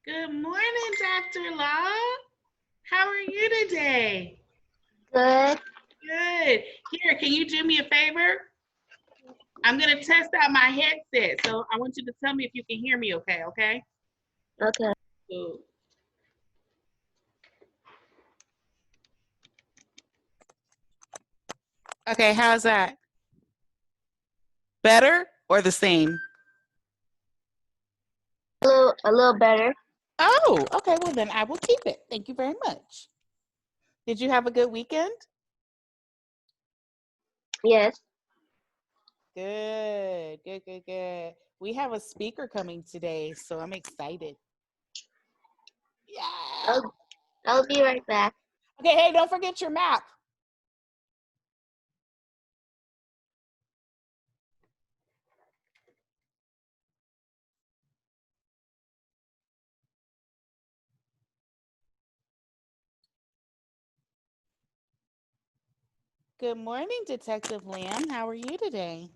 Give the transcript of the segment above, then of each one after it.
Good morning, Dr. Law. How are you today? Good. Good. Here, can you do me a favor? I'm going to test out my headset, so I want you to tell me if you can hear me okay, okay? Okay. Cool. Okay, how's that? Better or the same? A little better. Oh, okay. Well, then I will keep it. Thank you very much. Did you have a good weekend? Yes. Good, good, good, good. We have a speaker coming today, so I'm excited. Yeah. I'll be right back. Okay, hey, don't forget your map. Good morning, Detective Lamb. How are you today?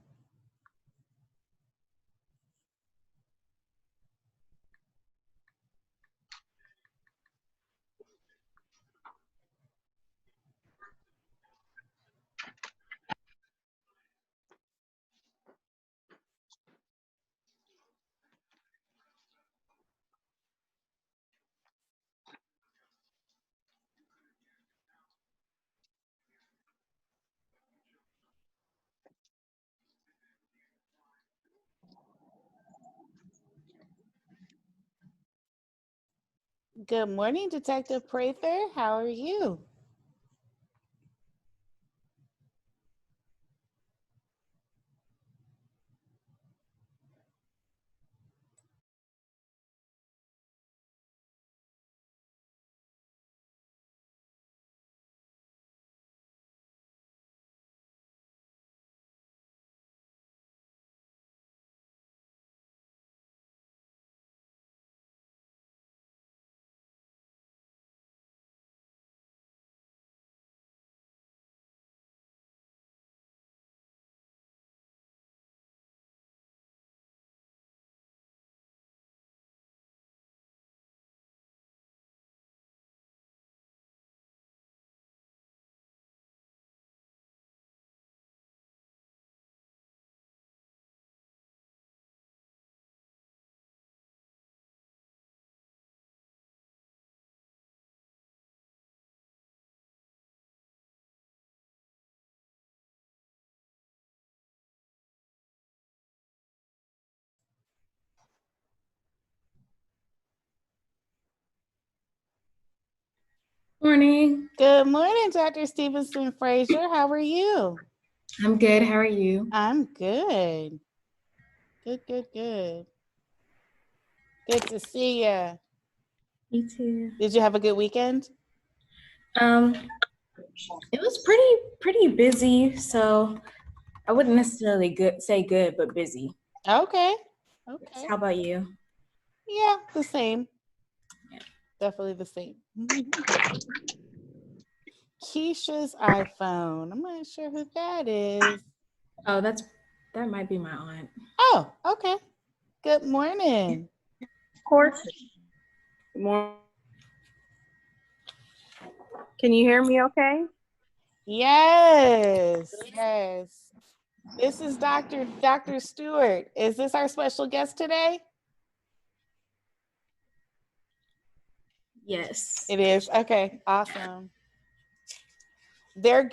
Good morning, Detective Prather. How are you? Morning. Good morning, Dr. Stevenson Frazier. How are you? I'm good. How are you? I'm good. Good, good, good. Good to see you. You too. Did you have a good weekend? It was pretty busy, so I wouldn't necessarily say good, but busy. Okay. Yes. Okay. How about you? Yeah, the same. Yeah. Definitely the same. Keisha's iPhone. I'm not sure who that is. Oh, that might be my aunt. Oh, okay. Good morning. Of course. Good morning. Can you hear me okay? Yes. Yes. This is Dr. Stewart. Is this our special guest today? Yes. It is. Okay. Awesome. They're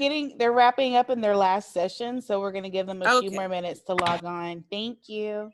wrapping up in their last session, so we're going to give them a few more minutes to log on. Thank you.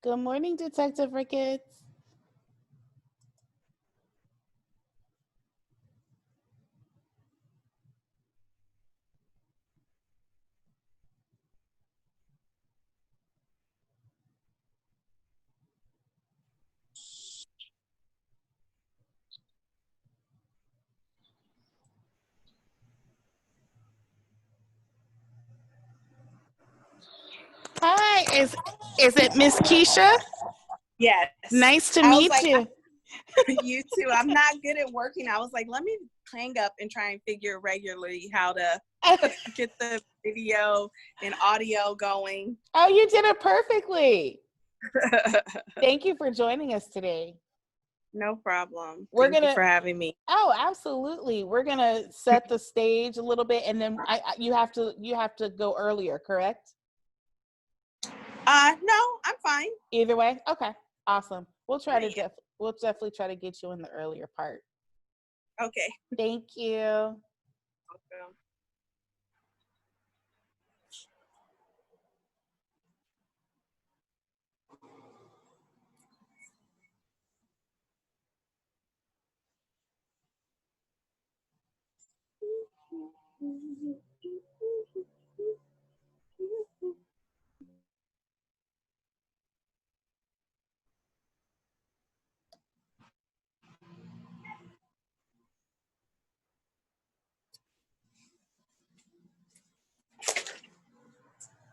Good morning, Detective Ricketts. Is it Miss Keisha? Yes. Nice to I was meet like, you. You too. I'm not good at working. I was like, let me hang up and try and figure regularly how to get the video and audio going. Oh, you did it perfectly. Thank you for joining us today. No problem. We're Thank you gonna- for having me. Oh, absolutely. We're gonna set the stage a little bit, and then you have to go earlier, correct? No, I'm fine. Either way, okay, awesome. We'll definitely try to get you in the earlier part. Okay. Thank you. Welcome.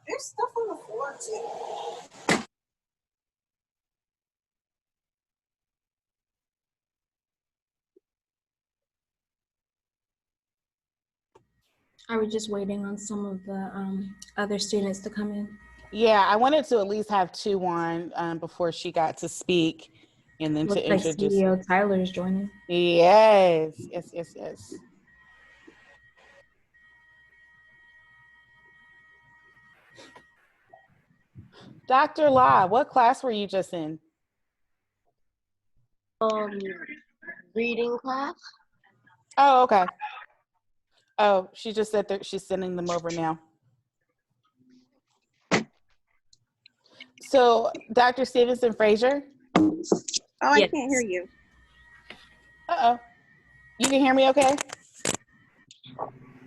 There's stuff on the floor too. I was just waiting on some of the other students to come in. Yeah, I wanted to at least have two on before she got to speak, and then Looks to like introduce. CEO Tyler's joining. Yes. Dr. La, what class were you just in? Reading class. Oh, okay. Oh, she just said that she's sending them over now. So, Dr. Stevenson Frazier? Oh, I Yes. can't hear you. Uh-oh. You can hear me okay?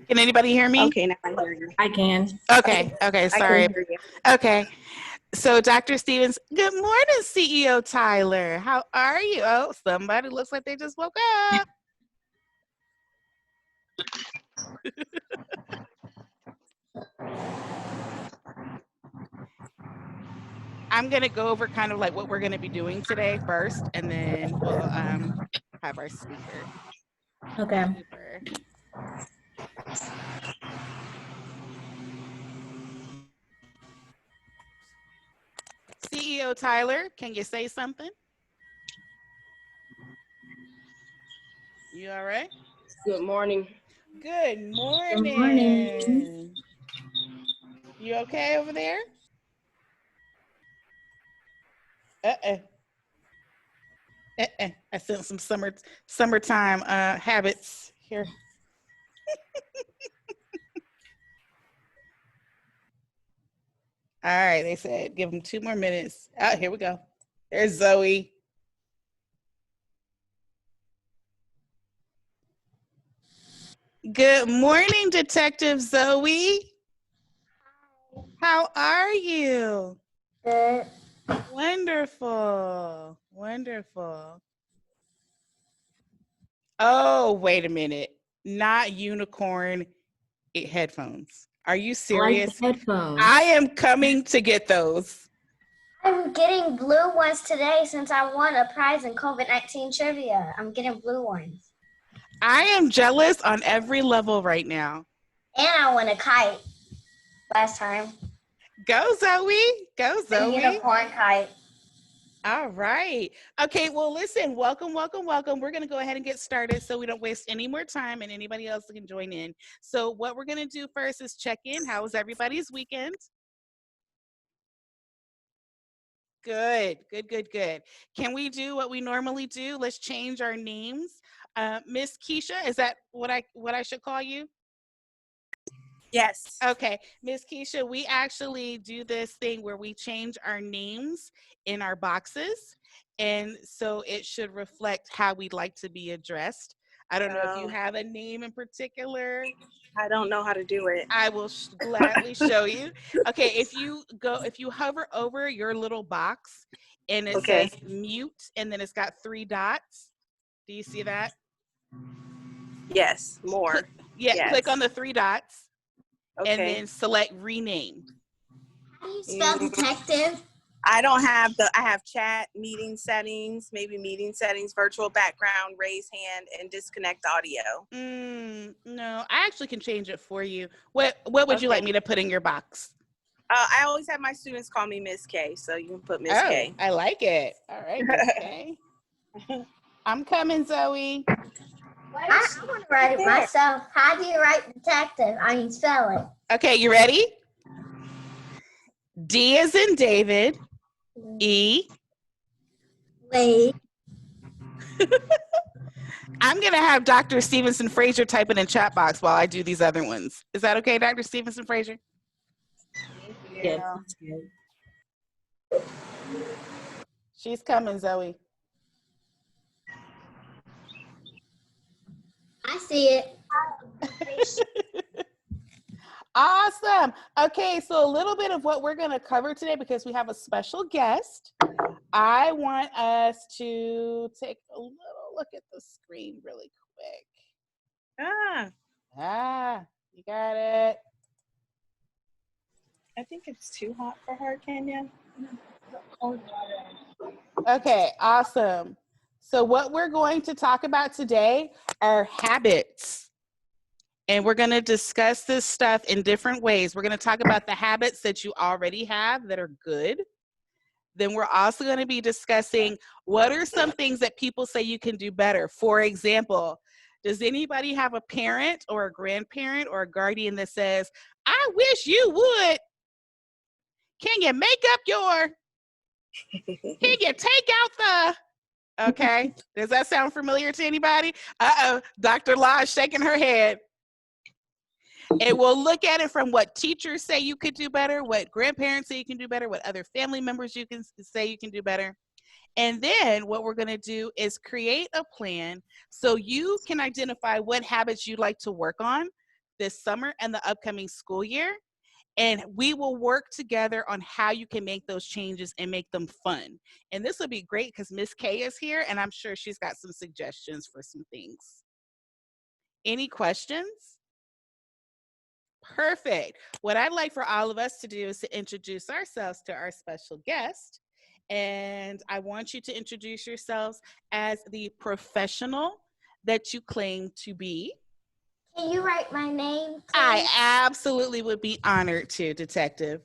Can anybody hear me? Okay, now I hear you. I can. Okay, I sorry. can hear you. Okay. So, Dr. Stevens, good morning, CEO Tyler. How are you? Oh, somebody looks like they just woke up. I'm going to go over kind of like what we're going to be doing today first, and then we'll have our speaker. Okay. CEO Tyler, can you say something? You all right? Good morning. Good morning. Good morning. You okay over there? I sent some summertime habits here. All right, they said give them 2 more minutes. Oh, here we go. There's Zoe. Good morning, Detective Zoe. How are you? Good. Wonderful. Oh, wait a minute. Not unicorn headphones. Are you serious? I like the headphones. I am coming to get those. I'm getting blue ones today since I won a prize in COVID-19 trivia. I'm getting blue ones. I am jealous on every level right now. And I won a kite last time. Go, Zoe. Go, A Zoe. unicorn kite. All right. Okay, well, listen, welcome. We're going to go ahead and get started so we don't waste any more time and anybody else can join in. So what we're going to do first is check in. How was everybody's weekend? Good. Can we do what we normally do? Let's change our names. Miss Keisha, is that what I should call you? Yes. Okay, Miss Keisha, we actually do this thing where we change our names in our boxes, and so it should reflect how we'd like to be addressed. I don't know if you Oh. have a name in particular. I don't know how to do it. I will gladly show you. Okay, if you hover over your little box and it says mute, and then it's got 3 dots. Do you see that? Yes, more. Yeah, Yes. click on the 3 dots. Okay. And then select rename. How do you spell detective? I have chat, meeting settings, maybe meeting settings, virtual background, raise hand, and disconnect audio. No, I actually can change it for you. What would you like me to put in your box? I always have my students call me Miss K, so you can put Miss K. I like it. All right, Miss K. I'm coming, Zoe. I want to write it myself. How do you write detective? I mean, spell it. Okay, you ready? D as in David. E. Wait. I'm going to have Dr. Stevenson Fraser type it in chat box while I do these other ones. Is that okay, Dr. Stevenson Fraser? Yes, that's good. She's coming, Zoe. I see it. Awesome. Okay, so a little bit of what we're going to cover today, because we have a special guest. I want us to take a little look at the screen really quick. You got it. I think it's too hot for her, Kenya. Okay, awesome. So what we're going to talk about today are habits. And we're going to discuss this stuff in different ways. We're going to talk about the habits that you already have that are good. Then we're also going to be discussing what are some things that people say you can do better. For example, does anybody have a parent or a grandparent or a guardian that says, I wish you would? Can you make up can you take out the, okay. Does that sound familiar to anybody? Uh-oh, Dr. La is shaking her head. And we'll look at it from what teachers say you could do better, what grandparents say you can do better, what other family members you can say you can do better. And then what we're going to do is create a plan so you can identify what habits you'd like to work on this summer and the upcoming school year. And we will work together on how you can make those changes and make them fun. And this will be great because Miss K is here and I'm sure she's got some suggestions for some things. Any questions? Perfect. What I'd like for all of us to do is to introduce ourselves to our special guest. And I want you to introduce yourselves as the professional that you claim to be. Can you write my name, please? I absolutely would be honored to, Detective.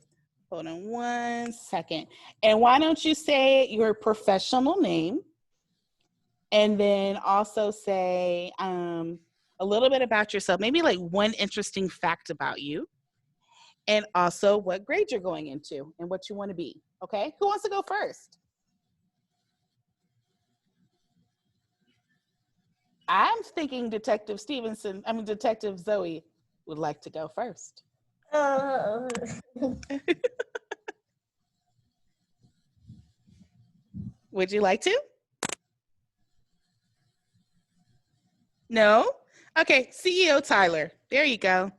Hold on one second. And why don't you say your professional name? And then also say a little bit about yourself, maybe like one interesting fact about you, and also what grade you're going into and what you want to be. Okay, who wants to go first? I'm thinking Detective Zoe would like to go first. Would you like to? No? Okay, CEO Tyler, there you go.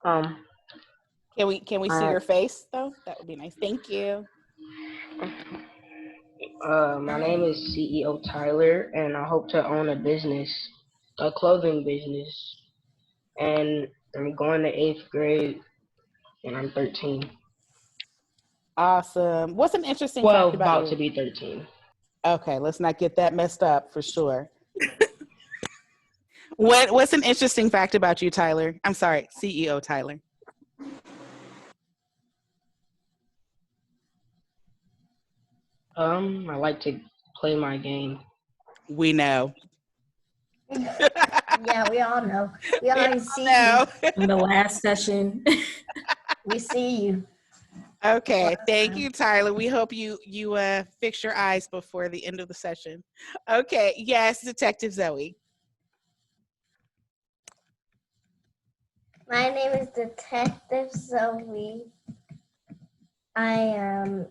Can we see your face though? That would be nice. Thank you. My name is CEO Tyler, and I hope to own a clothing business. And I'm going to 8th grade, and I'm 13. Awesome. What's an interesting Well, fact about about you? to be 13. Okay, let's not get that messed up for sure. What's an interesting fact about you, Tyler? I'm sorry, CEO Tyler. I like to play my game. We know. Yeah, we all know. We already see No. In the last session. you. We see you. Okay, thank you, Tyler. We hope you fix your eyes before the end of the session. Okay, yes, Detective Zoe. My name is Detective Zoe. I am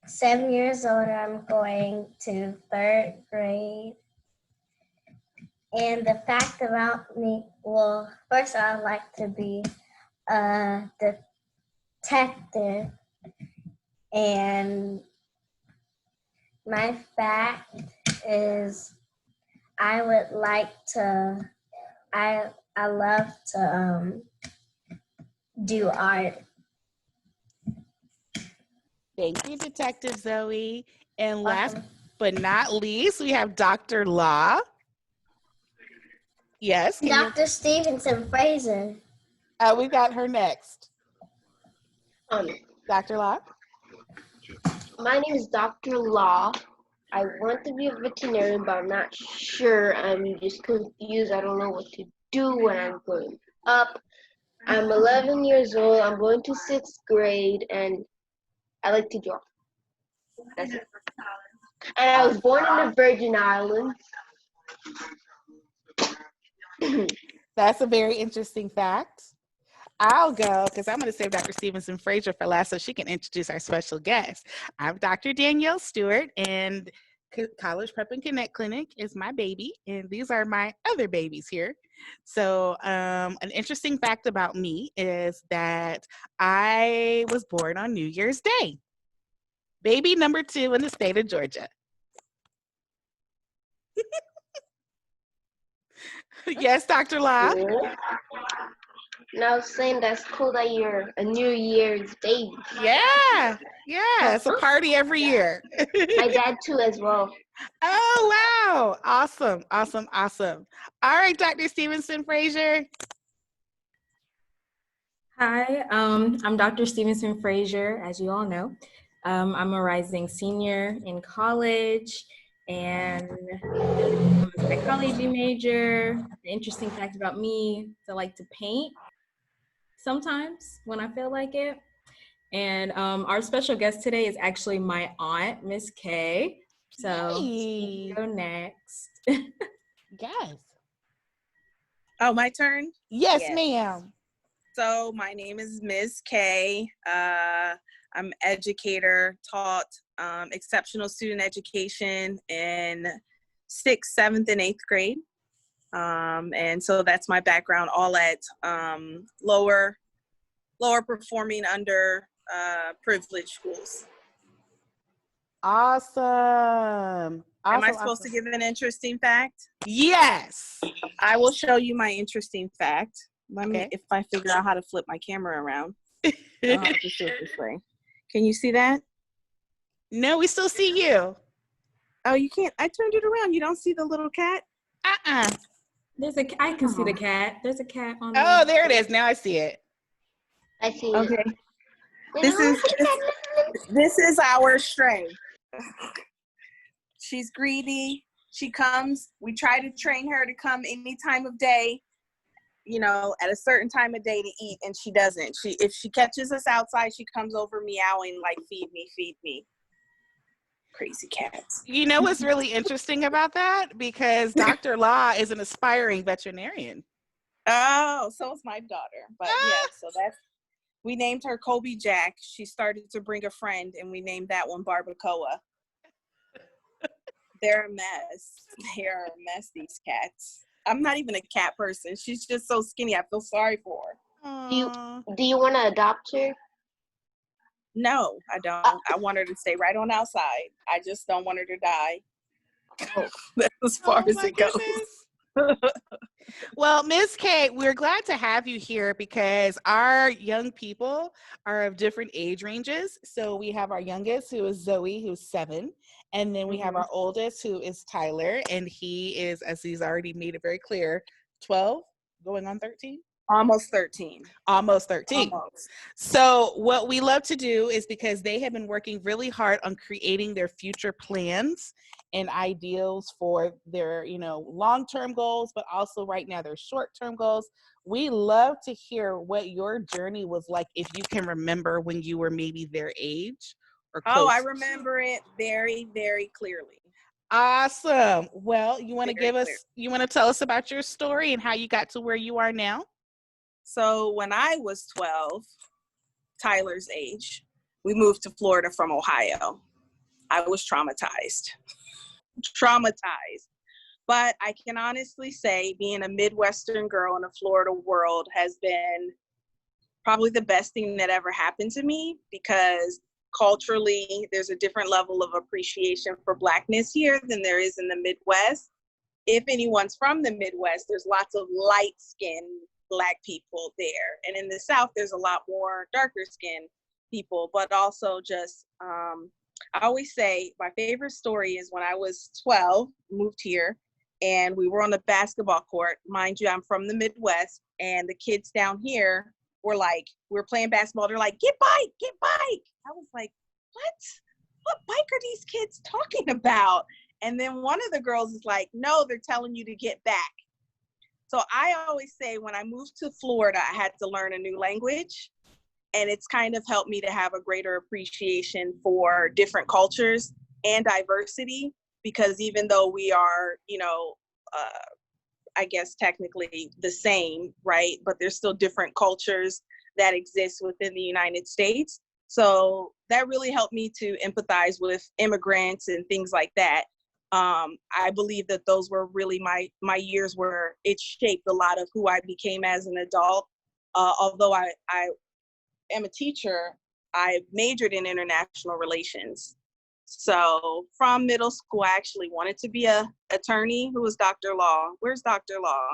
7 years old. I'm going to 3rd grade. And the fact about me, well, first I'd like to be a detective. And my fact is I would like to I love to do art. Thank you, Detective Zoe. And last Welcome. but not least, we have Dr. Law. Yes, can you? Dr. Stevenson Fraser. We got her next. Um, Dr. Law. my name is Dr. Law. I want to be a veterinarian, but I'm not sure. I'm just confused. I don't know what to do when I'm growing up. I'm 11 years old. I'm going to 6th grade, and I like to draw. That's it. And I was born in the Virgin Islands. That's a very interesting fact. I'll go because I'm going to save Dr. Stevenson Fraser for last so she can introduce our special guest. I'm Dr. Danielle Stewart, and College Prep and Connect Clinic is my baby, and these are my other babies here. So an interesting fact about me is that I was born on New Year's Day. Baby number 2 in the state of Georgia. Yes, Dr. Law. Cool. And I was saying that's cool that you're a New Year's baby. Yeah, it's a party every year. My dad too as well. Oh, wow. Awesome. All right, Dr. Stevenson Fraser. Hi, I'm Dr. Stevenson Fraser, as you all know. I'm a rising senior in college and I'm a psychology major. The interesting fact about me is I like to paint sometimes when I feel like it. And our special guest today is actually my aunt, Miss K. So Hey. go next. Yes. Oh, my turn? Yes, Yes. ma'am. So my name is Ms. K. I'm educator, taught exceptional student education in 6th, 7th, and 8th grade. And so that's my background, all at lower performing under privileged schools. Awesome. Am I supposed to give an interesting fact? Yes. I will show you my interesting fact. Let me, Okay. if I figure out how to flip my camera around. I'll have to do it this way. Can you see that? No, we still see you. Oh, you can't. I turned it around. You don't see the little cat? Uh-uh. I can see the cat. There's a cat on the Oh, there it is. Now I see it. I see. Okay. It. This is our stray. She's greedy. She comes. We try to train her to come any time of day, you know, at a certain time of day to eat, and she doesn't. If she catches us outside, she comes over meowing like, feed me. Crazy cats. You know what's really interesting about that? Because Dr. Law is an aspiring veterinarian. Oh, so is my daughter. But yeah, so we named her Kobe Jack. She started to bring a friend, and we named that one Barbacoa. They're a mess. They are a mess, these cats. I'm not even a cat person. She's just so skinny. I feel sorry for her. Aw. Do you want to adopt her? No, I don't. I want her to stay right on outside. I just don't want her to die. That's as far as my it goes. goodness. Well, Ms. K, we're glad to have you here because our young people are of different age ranges. So we have our youngest, who is Zoe, who's 7. And then we have our oldest, who is Tyler. And he is, as he's already made it very clear, 12, going on 13? Almost 13. Almost 13. Almost. So what we love to do is, because they have been working really hard on creating their future plans and ideals for their, long-term goals, but also right now their short-term goals. We love to hear what your journey was like, if you can remember when you were maybe their age or close. Oh, I remember it very, very clearly. Awesome. Well, you want to Very clear. you want to tell us about your story and how you got to where you are now? So when I was 12, Tyler's age, we moved to Florida from Ohio. I was traumatized. But I can honestly say being a Midwestern girl in a Florida world has been probably the best thing that ever happened to me, because culturally there's a different level of appreciation for Blackness here than there is in the Midwest. if anyone's from the Midwest, there's lots of light-skinned Black people there. And in the South, there's a lot more darker-skinned people, but also just, I always say my favorite story is when I was 12, moved here, and we were on the basketball court. Mind you, I'm from the Midwest, and the kids down here were like, we're playing basketball. They're like, get bike, get bike. I was like, what bike are these kids talking about? And then one of the girls is like, no, they're telling you to get back. So I always say when I moved to Florida, I had to learn a new language. And it's kind of helped me to have a greater appreciation for different cultures and diversity, because even though we are, I guess technically the same, right? But there's still different cultures that exist within the United States. So that really helped me to empathize with immigrants and things like that. I believe that those were really my years where it shaped a lot of who I became as an adult. Although I am a teacher, I majored in international relations. So from middle school, I actually wanted to be a attorney. Who was Dr. Law? Where's Dr. Law?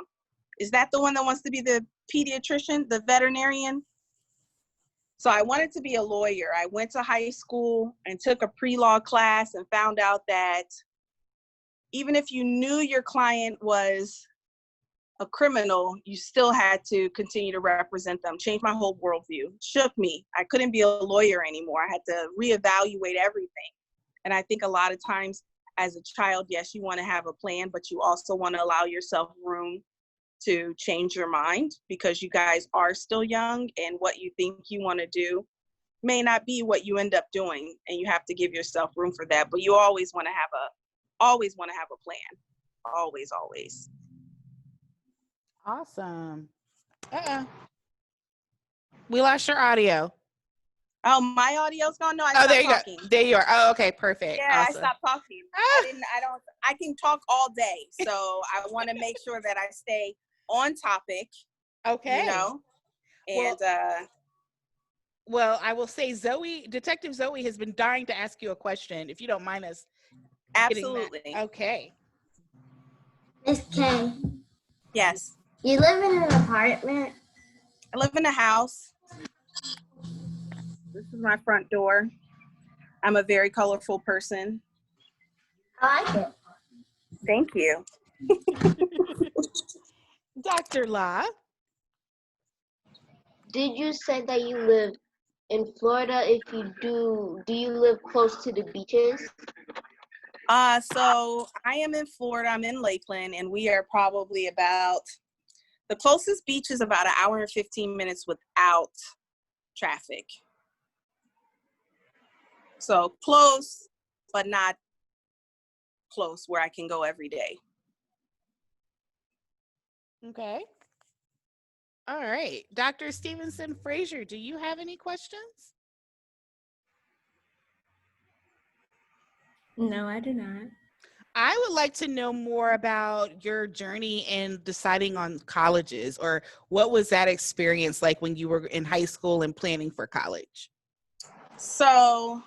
Is that the one that wants to be the pediatrician, the veterinarian? So I wanted to be a lawyer. I went to high school and took a pre-law class and found out that even if you knew your client was a criminal, you still had to continue to represent them. Changed my whole worldview. Shook me. I couldn't be a lawyer anymore. I had to reevaluate everything. And I think a lot of times as a child, yes, you want to have a plan, but you also want to allow yourself room to change your mind, because you guys are still young, and what you think you want to do may not be what you end up doing, and you have to give yourself room for that. But you always want to have a plan. Always. Awesome. We lost your audio. Oh, my audio's gone? No, I Oh, stopped there you talking. go. There you are. Oh, okay, perfect. Yeah, Awesome. I stopped talking. I can talk all day. So I want to make sure that I stay on topic, Okay. and well, I will say Detective Zoe has been dying to ask you a question, if you don't mind us. absolutely. Okay. Miss K, Yes. you live in an apartment? I live in a house. This is my front door. I'm a very colorful person. I like it. Thank you. Dr. La. Did you say that you live in Florida? If you do you live close to the beaches? So I am in Florida. I'm in Lakeland, and we are probably the closest beach is about an hour and 15 minutes without traffic. So close, but not close where I can go every day. Okay. All right. Dr. Stevenson Frazier, do you have any questions? No, I do not. I would like to know more about your journey in deciding on colleges, or what was that experience like when you were in high school and planning for college? So,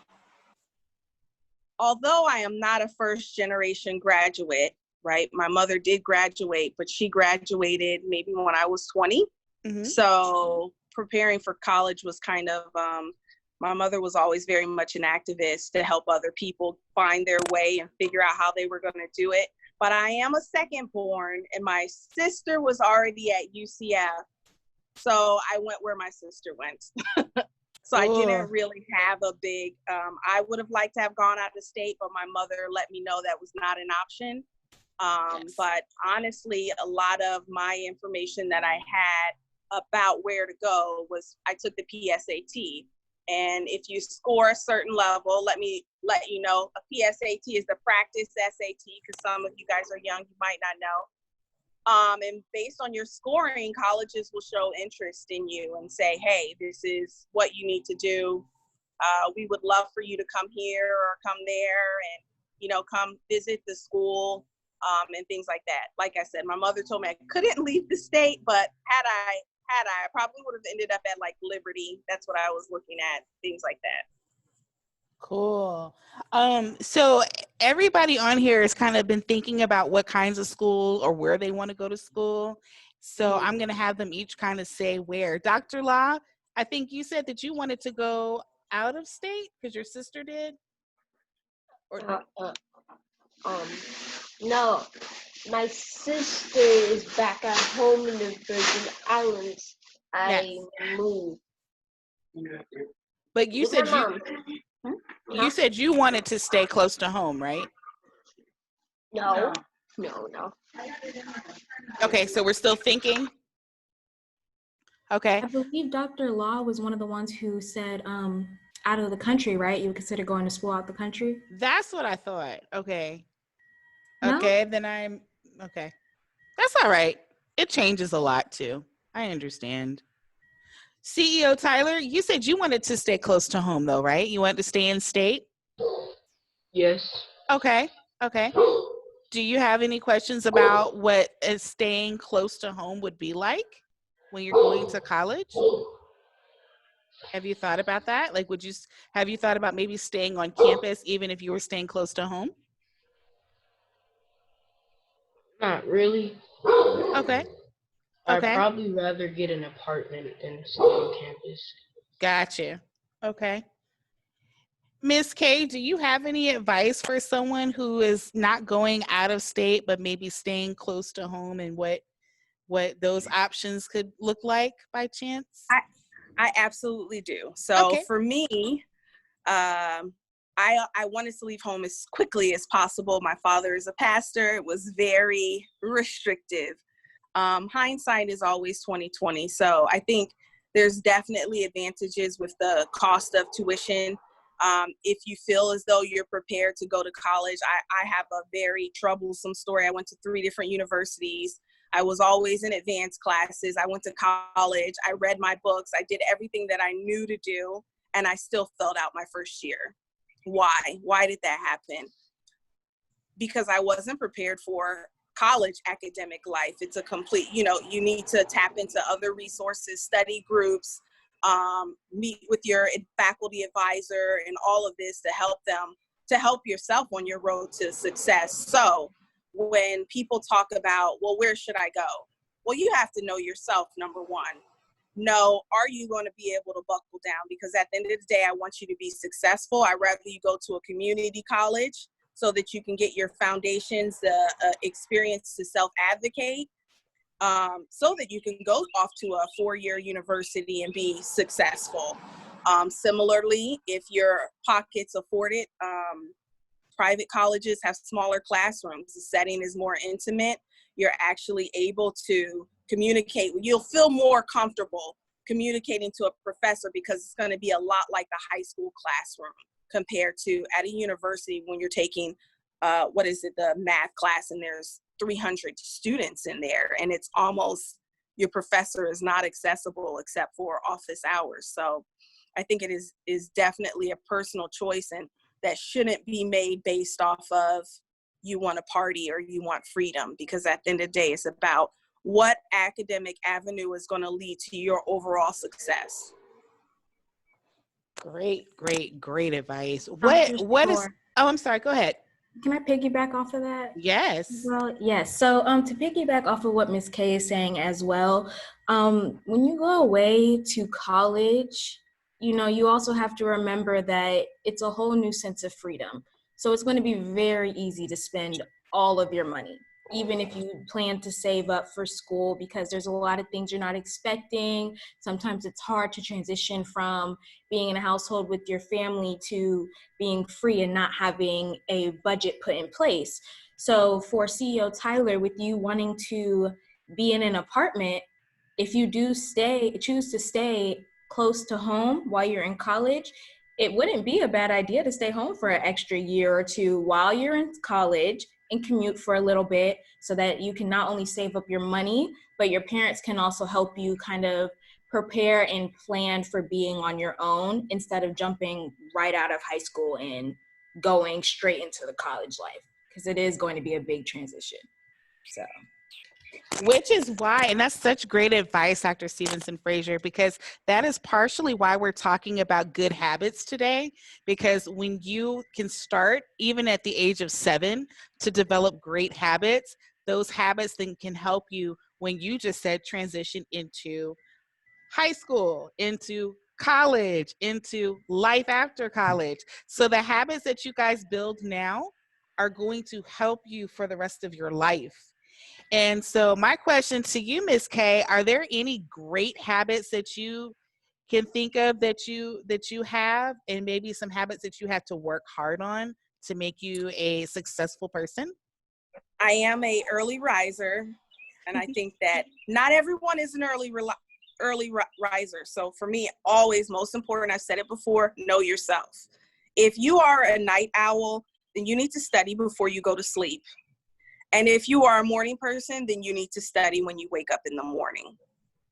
although I am not a first generation graduate, right? My mother did graduate, but she graduated maybe when I was 20. Mm-hmm. So preparing for college was kind of, my mother was always very much an activist to help other people find their way and figure out how they were going to do it. But I am a second born, and my sister was already at UCF. So I went where my sister went. So I didn't really have a big, I would have liked to have gone out of state, but my mother let me know that was not an option. Yes. But honestly, a lot of my information that I had about where to go was I took the PSAT. And if you score a certain level, let me let you know, a PSAT is the practice SAT, because some of you guys are young, you might not know. And based on your scoring, colleges will show interest in you and say, hey, this is what you need to do. We would love for you to come here or come there and, come visit the school, and things like that. Like I said, my mother told me I couldn't leave the state, but had I probably would have ended up at like Liberty. That's what I was looking at, things like that. Cool. So everybody on here has kind of been thinking about what kinds of school or where they want to go to school. So I'm going to have them each kind of say where. Dr. Law, I think you said that you wanted to go out of state because your sister did? Or No, my sister is back at home in the Virgin Islands. I moved. but you With said my mom. you said you wanted to stay close to home, right? No. Okay, so we're still thinking. Okay. I believe Dr. Law was one of the ones who said out of the country, right? You would consider going to school out the country? That's what I thought. Okay. No? Okay, then I'm okay. That's all right. It changes a lot too. I understand. CEO Tyler, you said you wanted to stay close to home though, right? You wanted to stay in state? Yes. Okay. Okay. Do you have any questions about what staying close to home would be like when you're going to college? Have you thought about that? Like, have you thought about maybe staying on campus even if you were staying close to home? Not really. Okay. I'd Okay. probably rather get an apartment than stay on campus. Gotcha. Okay. Miss K, do you have any advice for someone who is not going out of state but maybe staying close to home, and what those options could look like by chance? I absolutely do. So Okay. for me, I wanted to leave home as quickly as possible. My father is a pastor. It was very restrictive. Hindsight is always 2020. So I think there's definitely advantages with the cost of tuition. If you feel as though you're prepared to go to college, I have a very troublesome story. I went to 3 different universities. I was always in advanced classes. I went to college. I read my books. I did everything that I knew to do, and I still failed out my first year. Why? Why did that happen? Because I wasn't prepared for college academic life. It's a complete, you need to tap into other resources, study groups, meet with your faculty advisor and all of this to help yourself on your road to success. So when people talk about, well, where should I go? Well, you have to know yourself, number one. No, are you going to be able to buckle down? Because at the end of the day, I want you to be successful. I'd rather you go to a community college so that you can get your foundations, the experience to self-advocate, so that you can go off to a 4-year university and be successful. Similarly, if your pockets afford it, private colleges have smaller classrooms. The setting is more intimate. You're actually able to communicate. You'll feel more comfortable communicating to a professor because it's going to be a lot like the high school classroom compared to at a university when you're taking, the math class, and there's 300 students in there, and it's almost, your professor is not accessible except for office hours. So I think it is definitely a personal choice, and that shouldn't be made based off of you want to party or you want freedom, because at the end of the day, it's about what academic avenue is going to lead to your overall success. Great advice. Dr. What is, Shore, oh, I'm sorry, go ahead. can I piggyback off of that? Yes. Well, yes. So to piggyback off of what Ms. K is saying as well, when you go away to college, you also have to remember that it's a whole new sense of freedom. So it's going to be very easy to spend all of your money, even if you plan to save up for school, because there's a lot of things you're not expecting. Sometimes it's hard to transition from being in a household with your family to being free and not having a budget put in place. So for CEO Tyler, with you wanting to be in an apartment, if you do choose to stay close to home while you're in college, it wouldn't be a bad idea to stay home for an extra year or two while you're in college and commute for a little bit, so that you can not only save up your money, but your parents can also help you kind of prepare and plan for being on your own instead of jumping right out of high school and going straight into the college life, because it is going to be a big transition. So Which is why, and that's such great advice, Dr. Stevenson Frazier, because that is partially why we're talking about good habits today. Because when you can start, even at the age of 7, to develop great habits, those habits then can help you when you just said transition into high school, into college, into life after college. So the habits that you guys build now are going to help you for the rest of your life. And so my question to you, Ms. K, are there any great habits that you can think of that you have, and maybe some habits that you had to work hard on to make you a successful person? I am a early riser, and I think that not everyone is an early riser. So for me, always most important, I've said it before, know yourself. If you are a night owl, then you need to study before you go to sleep. And if you are a morning person, then you need to study when you wake up in the morning.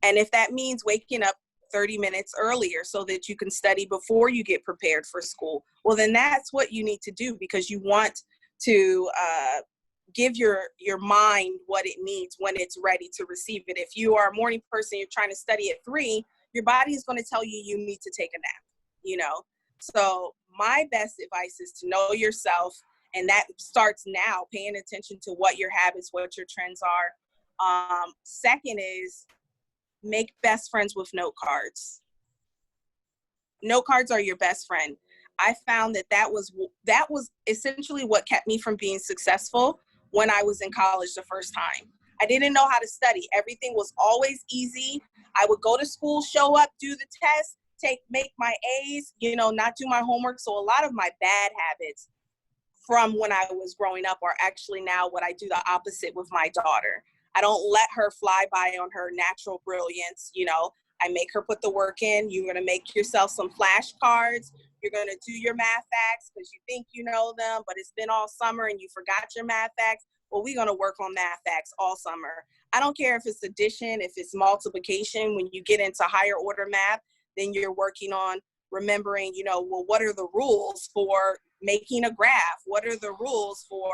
And if that means waking up 30 minutes earlier so that you can study before you get prepared for school, well, then that's what you need to do, because you want to give your mind what it needs when it's ready to receive it. If you are a morning person, you're trying to study at 3, your body is going to tell you you need to take a nap, you know? So my best advice is to know yourself. And that starts now, paying attention to what your habits, what your trends are. Second is make best friends with note cards. Note cards are your best friend. I found that was essentially what kept me from being successful when I was in college the first time. I didn't know how to study. Everything was always easy. I would go to school, show up, do the test, make my A's, not do my homework. So a lot of my bad habits from when I was growing up are actually now what I do the opposite with my daughter. I don't let her fly by on her natural brilliance. I make her put the work in. You're going to make yourself some flashcards. You're going to do your math facts because you think you know them, but it's been all summer and you forgot your math facts. Well, we're going to work on math facts all summer. I don't care if it's addition, if it's multiplication. When you get into higher order math, then you're working on remembering, what are the rules for making a graph? What are the rules for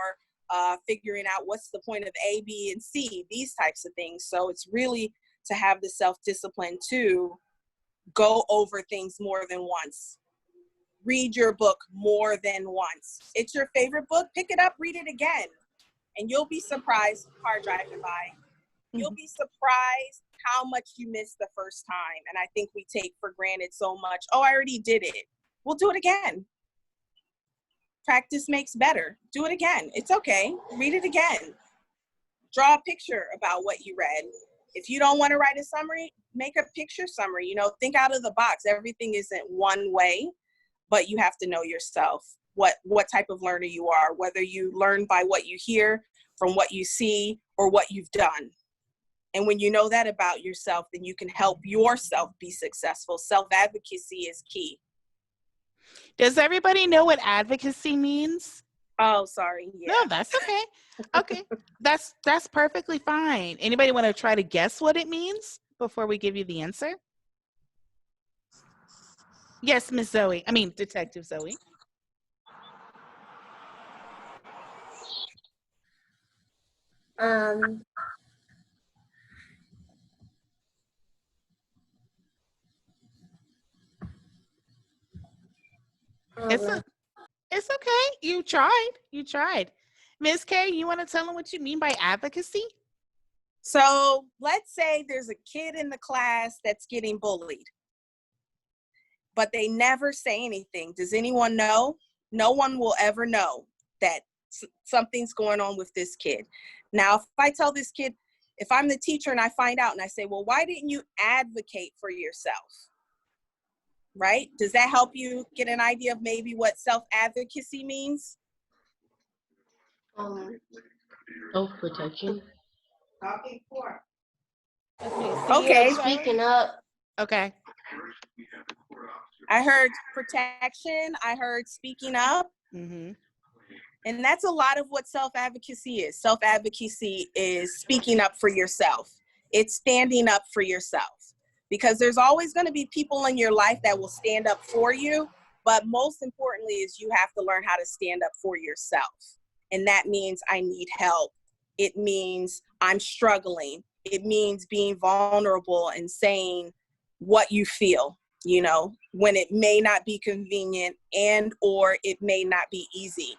figuring out what's the point of A, B, and C? These types of things. So it's really to have the self-discipline to go over things more than once. Read your book more than once. It's your favorite book, pick it up, read it again. And you'll be surprised, car driving by, you'll be surprised how much you missed the first time. And I think we take for granted so much. Oh, I already did it. We'll do it again. Practice makes better. Do it again. It's okay. Read it again. Draw a picture about what you read. If you don't want to write a summary, make a picture summary. Think out of the box. Everything isn't one way, but you have to know yourself, what type of learner you are, whether you learn by what you hear, from what you see, or what you've done. And when you know that about yourself, then you can help yourself be successful. Self-advocacy is key. Does everybody know what advocacy means? Oh, sorry. Yeah. No, that's okay. Okay, that's perfectly fine. Anybody want to try to guess what it means before we give you the answer? Yes, Miss Zoe. I mean, Detective Zoe. It's okay. You tried. Miss K, you want to tell them what you mean by advocacy? So let's say there's a kid in the class that's getting bullied, but they never say anything. Does anyone know? No one will ever know that something's going on with this kid. Now, if I tell this kid, if I'm the teacher and I find out and I say, well, why didn't you advocate for yourself? Right? Does that help you get an idea of maybe what self-advocacy means? Self-protection. Okay. Speaking up. Okay. I heard protection. I heard speaking up. Mm-hmm. And that's a lot of what self-advocacy is. Self-advocacy is speaking up for yourself. It's standing up for yourself. Because there's always going to be people in your life that will stand up for you. But most importantly is you have to learn how to stand up for yourself. And that means I need help It means I'm struggling. It means being vulnerable and saying what you feel, you know, when it may not be convenient and or it may not be easy.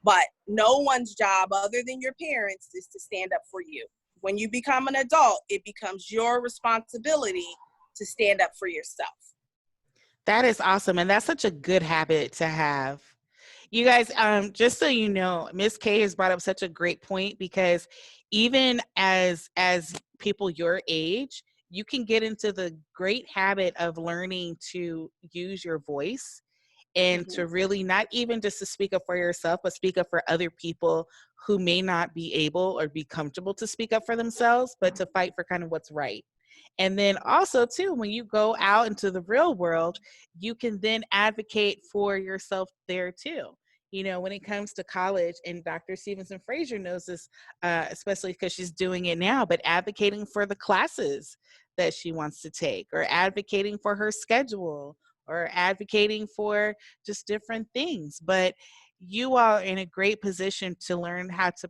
But no one's job other than your parents is to stand up for you. When you become an adult, it becomes your responsibility to stand up for yourself. That is awesome. And that's such a good habit to have. You guys, just so you know, Miss K has brought up such a great point, because even as people your age, you can get into the great habit of learning to use your voice and to really not even just to speak up for yourself, but speak up for other people who may not be able or be comfortable to speak up for themselves, but to fight for kind of what's right. And then also too, when you go out into the real world, you can then advocate for yourself there too. You know, when it comes to college, and Dr. Stevenson Fraser knows this, especially because she's doing it now, but advocating for the classes that she wants to take, or advocating for her schedule, or advocating for just different things. But you are in a great position to learn how to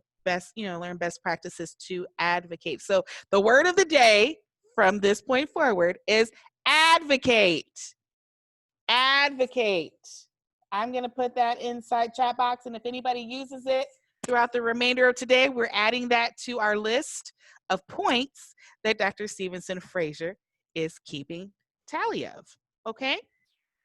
learn best practices to advocate. So the word of the day from this point forward is advocate. Advocate. I'm going to put that inside chat box, and if anybody uses it throughout the remainder of today, we're adding that to our list of points that Dr. Stevenson Fraser is keeping tally of. Okay?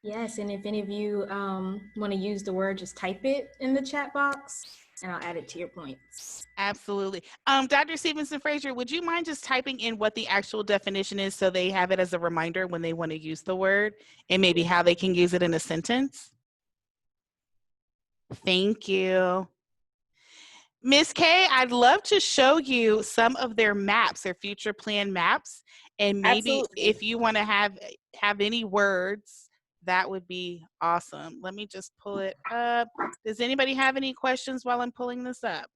Yes, and if any of you want to use the word, just type it in the chat box and I'll add it to your points. Absolutely. Dr. Stevenson Fraser, would you mind just typing in what the actual definition is so they have it as a reminder when they want to use the word, and maybe how they can use it in a sentence? Thank you. Miss K, I'd love to show you some of their maps, their future plan maps, and maybe Absolutely. if you want to have any words, that would be awesome. Let me just pull it up. Does anybody have any questions while I'm pulling this up?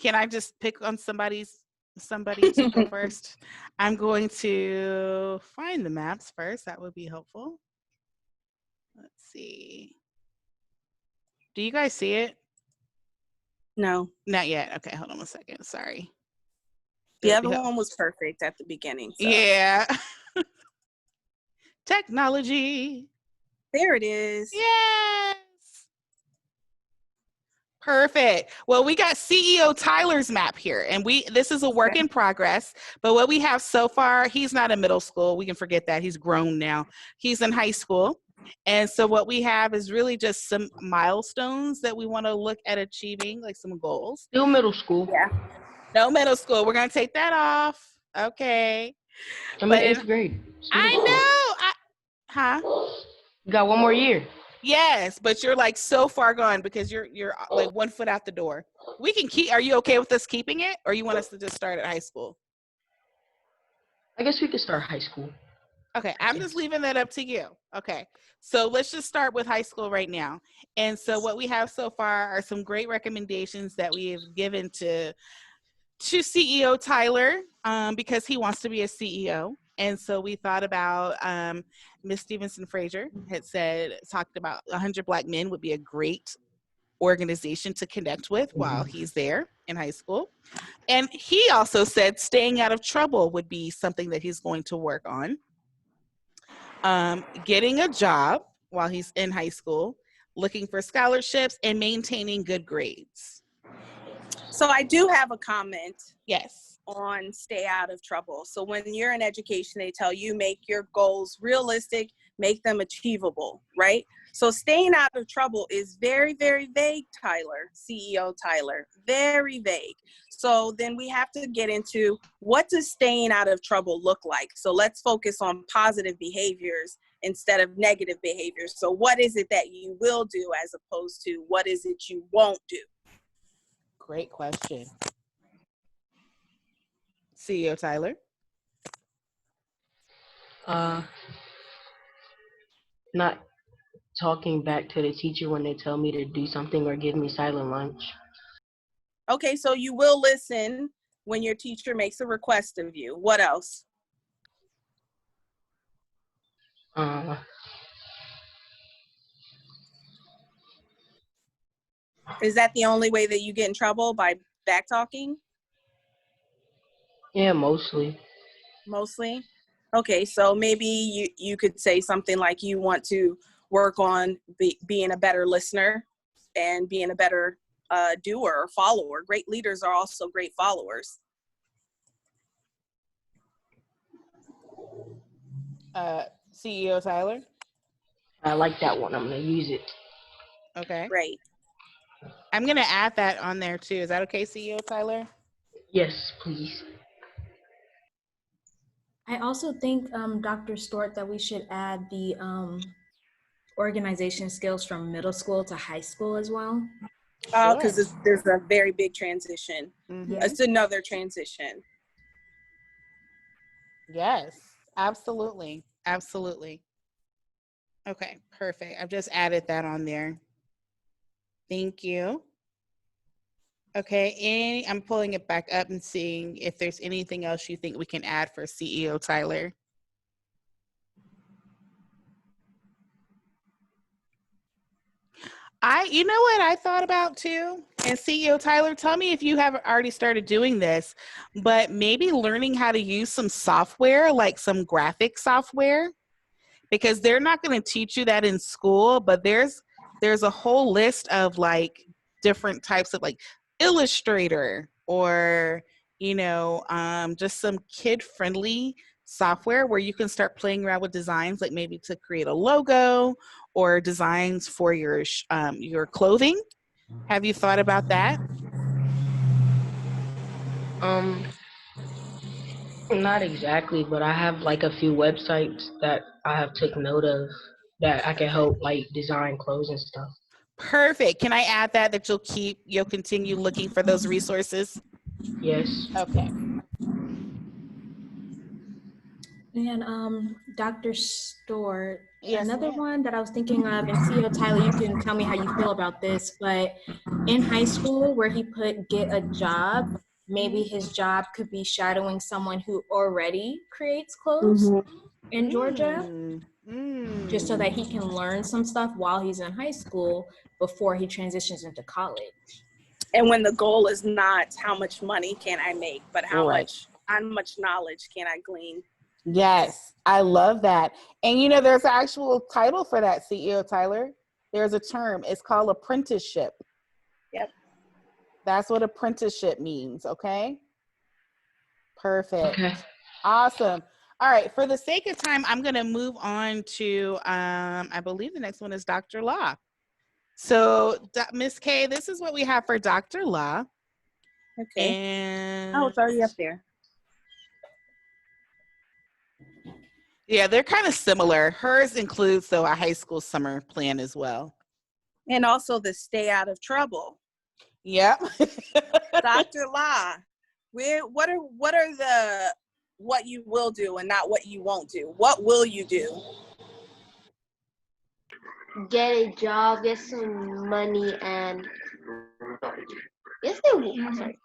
Can I just pick on somebody to go first? I'm going to find the maps first. That would be helpful. Let's see. Do you guys see it? No. Not yet. Okay, hold on a second. Sorry. The other one was perfect at the beginning. So. Yeah. Technology. There it is. Yes. Perfect. Well, we got CEO Tyler's map here, and this is a work in progress, but what we have so far, he's not in middle school. We can forget that. He's grown now. He's in high school. And so what we have is really just some milestones that we want to look at achieving, like some goals. Still middle school. Yeah. No middle school. We're going to take that off. Okay. I'm in 8th grade. I know. Huh? You got one more year. Yes, but you're like so far gone because you're like 1 foot out the door. We can keep. Are you okay with us keeping it, or you want us to just start at high school? I guess we could start high school. Okay, I'm just leaving that up to you. Okay, so let's just start with high school right now. And so what we have so far are some great recommendations that we have given to CEO Tyler, because he wants to be a CEO. And so we thought about Ms. Stevenson Fraser talked about 100 Black Men would be a great organization to connect with while he's there in high school. And he also said staying out of trouble would be something that he's going to work on. Getting a job while he's in high school, looking for scholarships, and maintaining good grades. So I do have a comment. Yes. On stay out of trouble. So when you're in education, they tell you make your goals realistic, make them achievable, right? So staying out of trouble is very, very vague, Tyler, CEO Tyler, very vague. So then we have to get into what does staying out of trouble look like? So let's focus on positive behaviors instead of negative behaviors. So what is it that you will do as opposed to what is it you won't do? Great question. CEO Tyler? Not talking back to the teacher when they tell me to do something or give me silent lunch. Okay, so you will listen when your teacher makes a request of you. What else? Is that the only way that you get in trouble, by back talking Yeah, mostly. mostly? Okay, so maybe you could say something like you want to work on being a better listener and being a better doer or follower. Great leaders are also great followers. CEO Tyler. I like that one. I'm gonna use it. Okay. Great. I'm gonna add that on there too. Is that okay, CEO Tyler? Yes, please. I also think, Dr. Stewart, that we should add the organization skills from middle school to high school as well. Oh, because there's a very big transition. Mhm. It's another transition. Yes, absolutely. Absolutely. Okay, perfect. I've just added that on there. Thank you. Okay, I'm pulling it back up and seeing if there's anything else you think we can add for CEO Tyler. You know what I thought about too? And CEO Tyler, tell me if you have already started doing this, but maybe learning how to use some software, like some graphic software, because they're not going to teach you that in school, but there's a whole list of like different types of like Illustrator or, just some kid-friendly software where you can start playing around with designs, like maybe to create a logo or designs for your clothing. Have you thought about that? Not exactly, but I have like a few websites that I have took note of that I can help like design clothes and stuff. Perfect. Can I add that you'll continue looking for those resources? Yes. Okay. And Dr. Stewart, Yes, another ma'am. one that I was thinking of, and CEO Tyler, you can tell me how you feel about this, but in high school where he put get a job, maybe his job could be shadowing someone who already creates clothes in Georgia, just so that he can learn some stuff while he's in high school before he transitions into college. And when the goal is not how much money can I make, but how Right. much knowledge can I glean? Yes, I love that. And there's an actual title for that, CEO Tyler. There's a term. It's called apprenticeship. Yep. That's what apprenticeship means, okay? Perfect. Okay. Awesome. All right, for the sake of time, I'm going to move on to, I believe the next one is Dr. Law. So, Ms. K, this is what we have for Dr. Law. Okay. And Oh, it's already up there. yeah, they're kind of similar. Hers includes, though, a high school summer plan as well. And also the stay out of trouble. Yep. Dr. La, what are the what you will do and not what you won't do? What will you do? Get a job, get some money, and yes, they will. Sorry.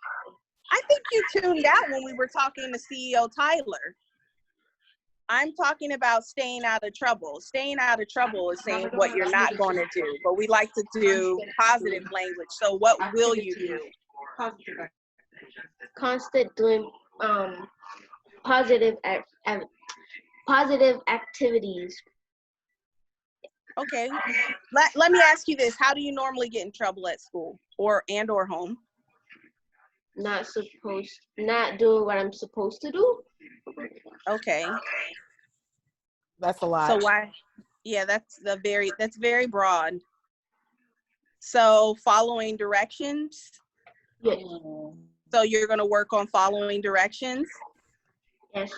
I think you tuned out when we were talking to CEO Tyler. I'm talking about staying out of trouble. Staying out of trouble is saying what you're not going to do, but we like to do positive language. So what will you do? Constant doing positive activities. Okay. Let me ask you this. How do you normally get in trouble at school or home? Not doing what I'm supposed to do. Okay. That's a lot. So why? Yeah, that's very broad. So following directions. Yes. So you're going to work on following directions Yes.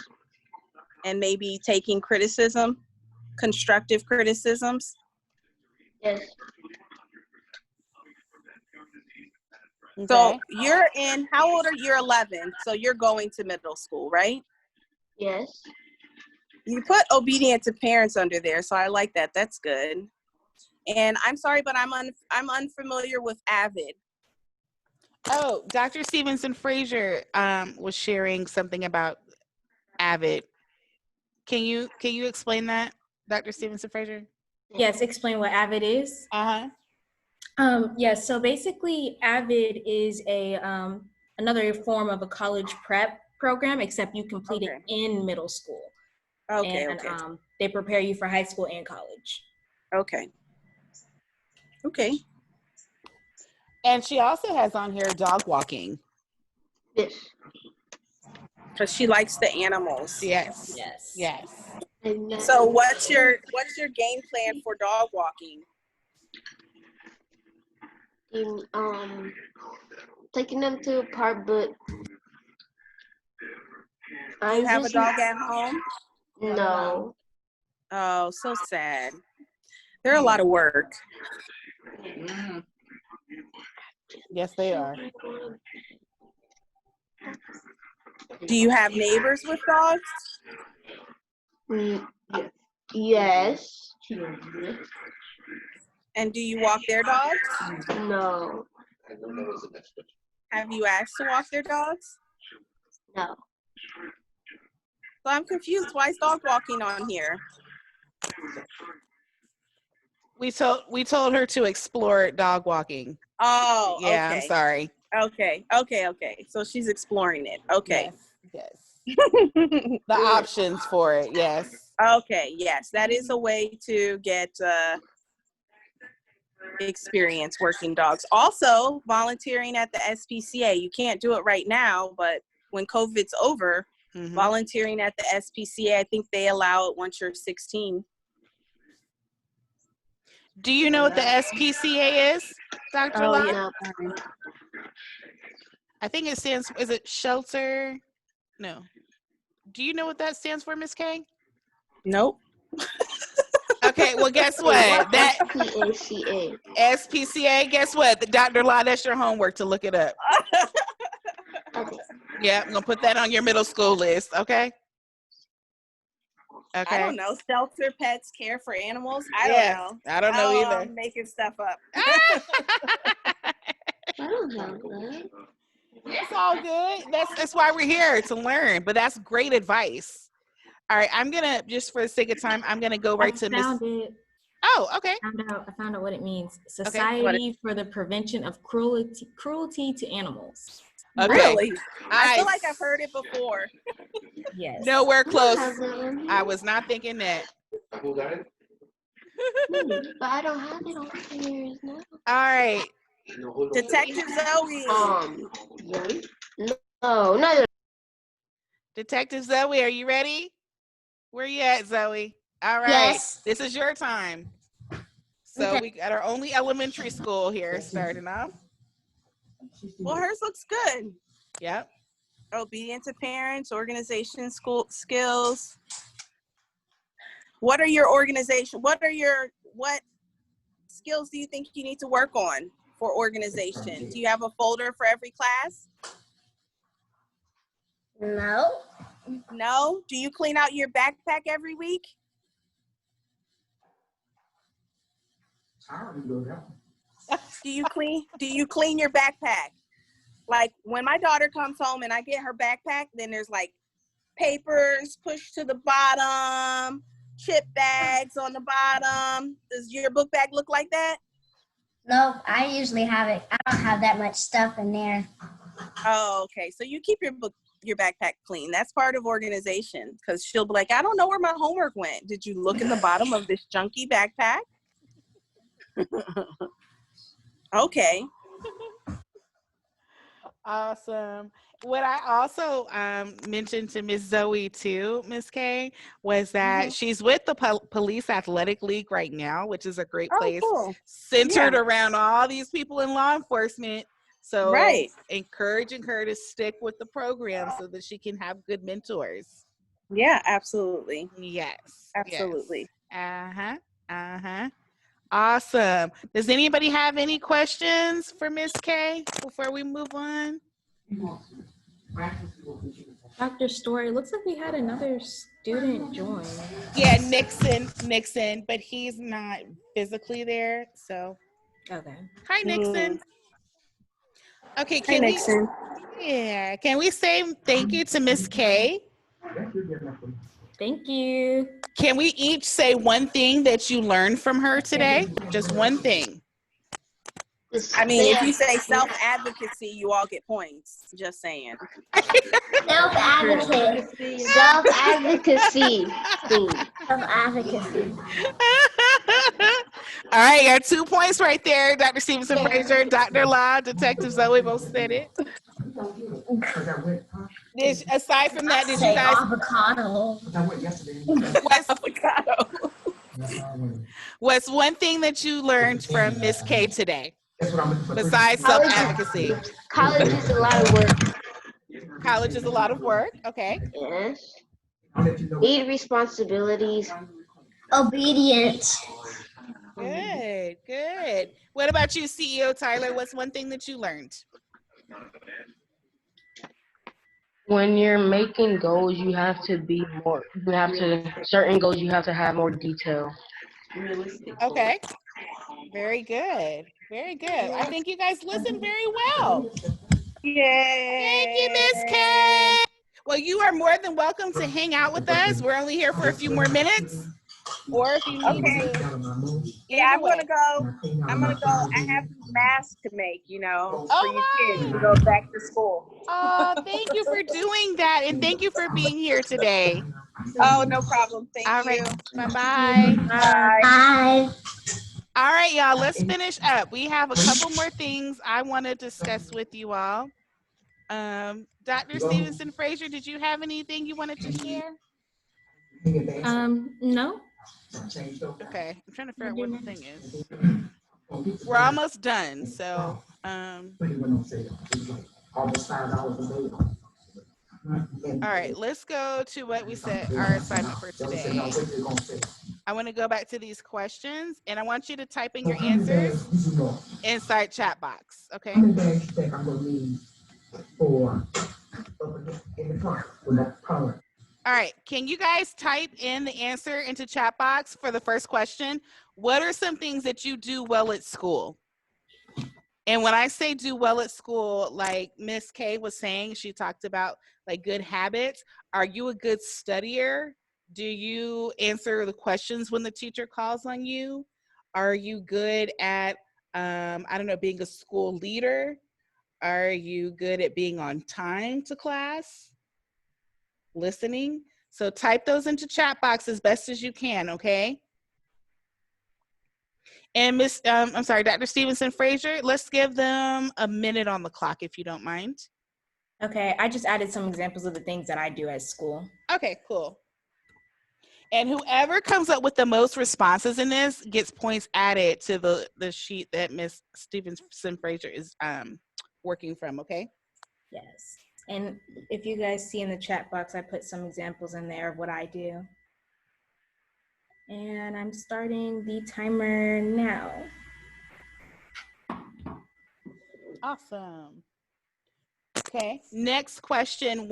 and maybe taking criticism, constructive criticisms. Yes. Okay. So you're how old are you? You're 11. So you're going to middle school, right? Yes. You put obedient to parents under there. So I like that. That's good. And I'm sorry, but I'm unfamiliar with AVID. Oh, Dr. Stevenson Frazier was sharing something about AVID. Can you explain that, Dr. Stevenson Frazier? Yes, explain what AVID is. Yes, so basically AVID is a another form of a college prep program, except you complete it Okay. in middle school. Okay, And okay, they prepare you for high school and college. okay. Okay. And she also has on here dog walking. Yes. Because she likes the animals. Yes. Yes. Yes. And that So is what's your game plan for dog walking? taking them to a park, but Do you have a dog at home? No. Oh, so sad. They're a lot of work. Yes, they are. Do you have neighbors with dogs? Yes. And do you walk their dogs? No. Have you asked to walk their dogs? No. So I'm confused. Why is dog walking on here? We told her to explore dog walking. Oh, Yeah, okay. I'm sorry. Okay. So she's exploring it. Okay. Yes. The options for it. Yes. Okay. Yes, that is a way to get experience working dogs. Also, volunteering at the SPCA. You can't do it right now, but when COVID's over, Mhm. volunteering at the SPCA, I think they allow it once you're 16. Do you know what the SPCA is, Dr. Oh, Locke? no. I think it stands, is it shelter? No. Do you know what that stands for, Miss K? Nope. Okay, well, guess what? That SPCA. SPCA, guess what? Dr. Law, that's your homework to look it up. Okay. Yeah, I'm going to put that on your middle school list, okay? Okay. I don't know. Shelter, pets, care for animals. I Yeah, don't know. I don't know Oh, either. I'm making stuff up. I don't know that. It's all good. That's why we're here, to learn. But that's great advice. All right, I'm gonna, just for the sake of time, I'm gonna go right to Miss. found it. Oh, okay. I found out what it means. Society for the Prevention of Cruelty to Animals. Okay. Really? I feel Nice. like I've heard it before. Yes. Nowhere close. I don't have that one. I was not thinking that. But I don't have it on here now. All right. Detective Zoe. No. Detective Zoe, are you ready? Where you at, Zoe? All right. Yes. This is your time. So Okay. we got our only elementary school here starting off. Well, hers looks good. Yep. Obedient to parents, organization, school skills. What skills do you think you need to work on for organization? Do you have a folder for every class? No. No? Do you clean out your backpack every week? Do you clean your backpack? Like when my daughter comes home and I get her backpack, then there's like papers pushed to the bottom, chip bags on the bottom. Does your book bag look like that? No, I usually have it. I don't have that much stuff in there. Oh, okay. So you keep your backpack clean. That's part of organization, because she'll be like, I don't know where my homework went. Did you look in the bottom of this junky backpack? Okay. Awesome. What I also mentioned to Miss Zoe too, Miss K, was that she's with the Police Athletic League right now, which is a great place cool. centered around all these people in law enforcement. So Right. encouraging her to stick with the program so that she can have good mentors. Yeah, absolutely. Yes. Absolutely. Yes. Awesome. Does anybody have any questions for Miss K before we move on? Dr. Story, it looks like we had another student join. Yeah, Nixon, but he's not physically there. So, Okay. hi, Nixon. Okay, Hi, can Nixon. can we say thank you to Miss K? Thank you. Can we each say one thing that you learned from her today? Just one thing. I mean, if you say self-advocacy, you all get points. Just saying. Self-advocate. Self-advocacy. Self-advocacy. All right, you got 2 points right there. Dr. Stevenson Fraser, Dr. Law, Detective Zoe both said it. Aside from that, did you Say guys, avocado. what's one thing that you learned from Miss K today besides College is- self-advocacy? College is a lot of work. College is a lot of work. Okay. Yes. Need responsibilities. Obedient. Good, good. What about you, CEO Tyler? What's one thing that you learned? When you're making goals, you have to certain goals, you have to have more detail. Okay. Very good. Very good. I think you guys listened very well. Thank you, Miss K. Well, you are more than welcome to hang out with us. We're only here for a few more minutes. Or if you need to. Yeah, I'm Either way. gonna go. I have masks to make, you know, Oh, for you kids nice. to go back to school. Oh, thank you for doing that. And thank you for being here today. Oh, no problem. Thank All you. right. Bye-bye. Bye. Bye. All right, y'all, let's finish up. We have a couple more things I want to discuss with you all. Dr. Stevenson Fraser, did you have anything you wanted to share? No. Okay, I'm trying to figure out what the thing is. We're almost done, so all right, let's go to what we said our assignment for today. I want to go back to these questions, and I want you to type in your answers inside chat box, okay? All right, can you guys type in the answer into chat box for the first question? What are some things that you do well at school? And when I say do well at school, like Miss K was saying, she talked about like good habits. Are you a good studier? Do you answer the questions when the teacher calls on you? Are you good at, I don't know, being a school leader? Are you good at being on time to class? Listening? So type those into chat box as best as you can, okay? And I'm sorry, Dr. Stevenson Fraser, let's give them a minute on the clock if you don't mind. Okay, I just added some examples of the things that I do at school. Okay, cool. And whoever comes up with the most responses in this gets points added to the sheet that Miss Stevenson Fraser is working from, okay? Yes. And if you guys see in the chat box, I put some examples in there of what I do. And I'm starting the timer now. Awesome. Okay, next question.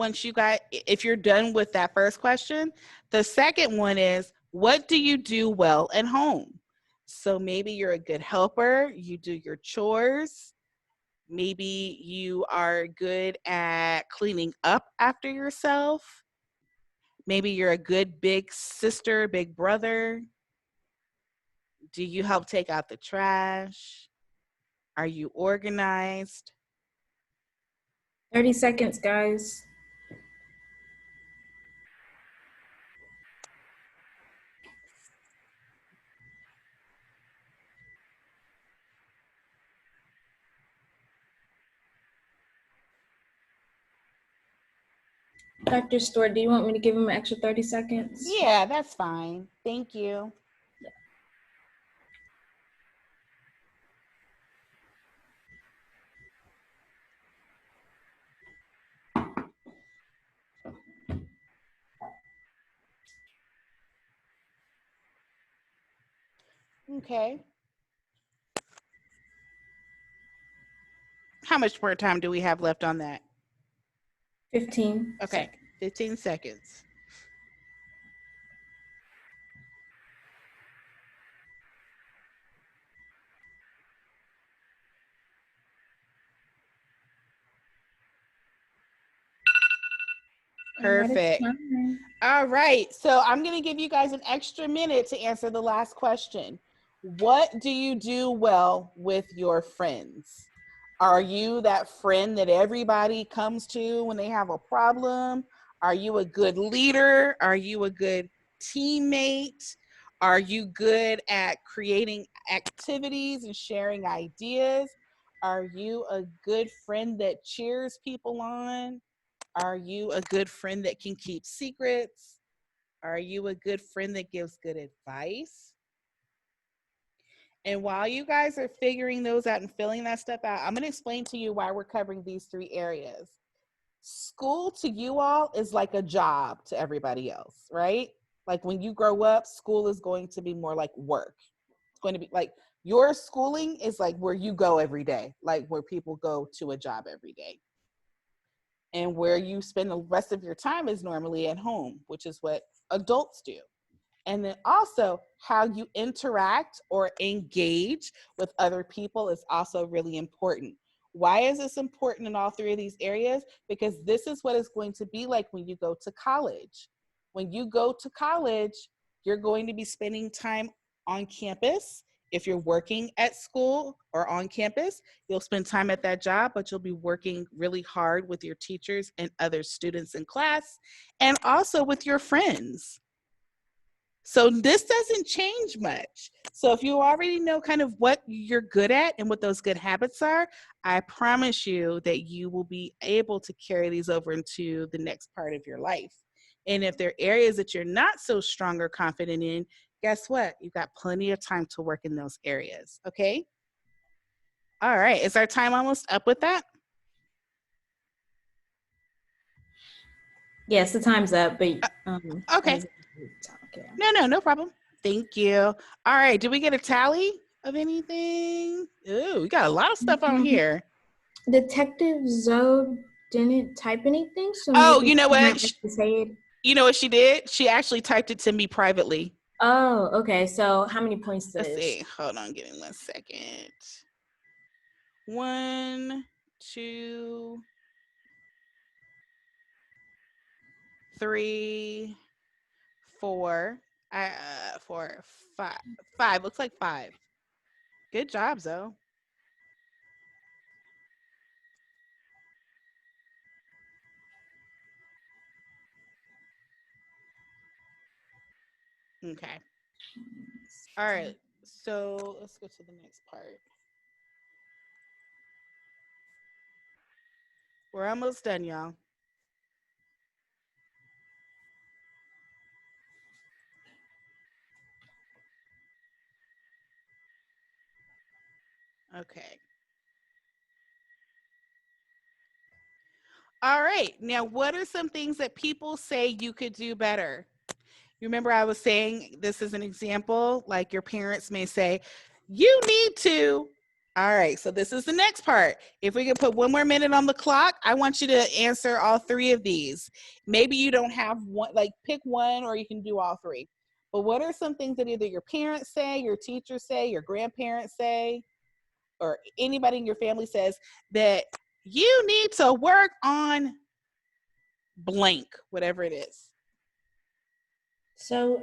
If you're done with that first question, the second one is, what do you do well at home? So maybe you're a good helper, you do your chores. Maybe you are good at cleaning up after yourself. Maybe you're a good big sister, big brother. Do you help take out the trash? Are you organized? 30 seconds, guys. Dr. Stewart, do you want me to give him an extra 30 seconds? Yeah, that's fine. Thank you. Okay. How much more time do we have left on that? 15. Okay, seconds. 15 seconds. Perfect. All right, so I'm gonna give you guys an extra minute to answer the last question. What do you do well with your friends? Are you that friend that everybody comes to when they have a problem? Are you a good leader? Are you a good teammate? Are you good at creating activities and sharing ideas? Are you a good friend that cheers people on? Are you a good friend that can keep secrets? Are you a good friend that gives good advice? And while you guys are figuring those out and filling that stuff out, I'm going to explain to you why we're covering these 3 areas. School to you all is like a job to everybody else, right? Like when you grow up, school is going to be more like work. It's going to be like your schooling is like where you go every day, like where people go to a job every day. And where you spend the rest of your time is normally at home, which is what adults do. And then also how you interact or engage with other people is also really important. Why is this important in all 3 of these areas? Because this is what it's going to be like when you go to college. When you go to college, you're going to be spending time on campus. If you're working at school or on campus, you'll spend time at that job, but you'll be working really hard with your teachers and other students in class, and also with your friends. So this doesn't change much. So if you already know kind of what you're good at and what those good habits are, I promise you that you will be able to carry these over into the next part of your life. And if there are areas that you're not so strong or confident in, guess what? You've got plenty of time to work in those areas. Okay? All right. Is our time almost up with that? Yes, the time's up, but Okay. No problem. Thank you. All right. Did we get a tally of anything? Ooh, we got a lot of stuff on here. Detective Zoe didn't type anything, so Oh, maybe you know she might what? like to say it. You know what she did? She actually typed it to me privately. Oh, okay. So how many points to Let's this? see. Hold on, give me 1 second. 1, 2, 3, 4. 4, 5. 5. Looks like 5. Good job, Zoe. Okay. All right. So let's go to the next part. We're almost done, y'all. Okay. All right. Now, what are some things that people say you could do better? You remember I was saying this is an example, like your parents may say, you need to. All right, so this is the next part. If we could put 1 more minute on the clock, I want you to answer all 3 of these. Maybe you don't have one, like pick one, or you can do all 3. But what are some things that either your parents say, your teachers say, your grandparents say, or anybody in your family says that you need to work on blank, whatever it is? So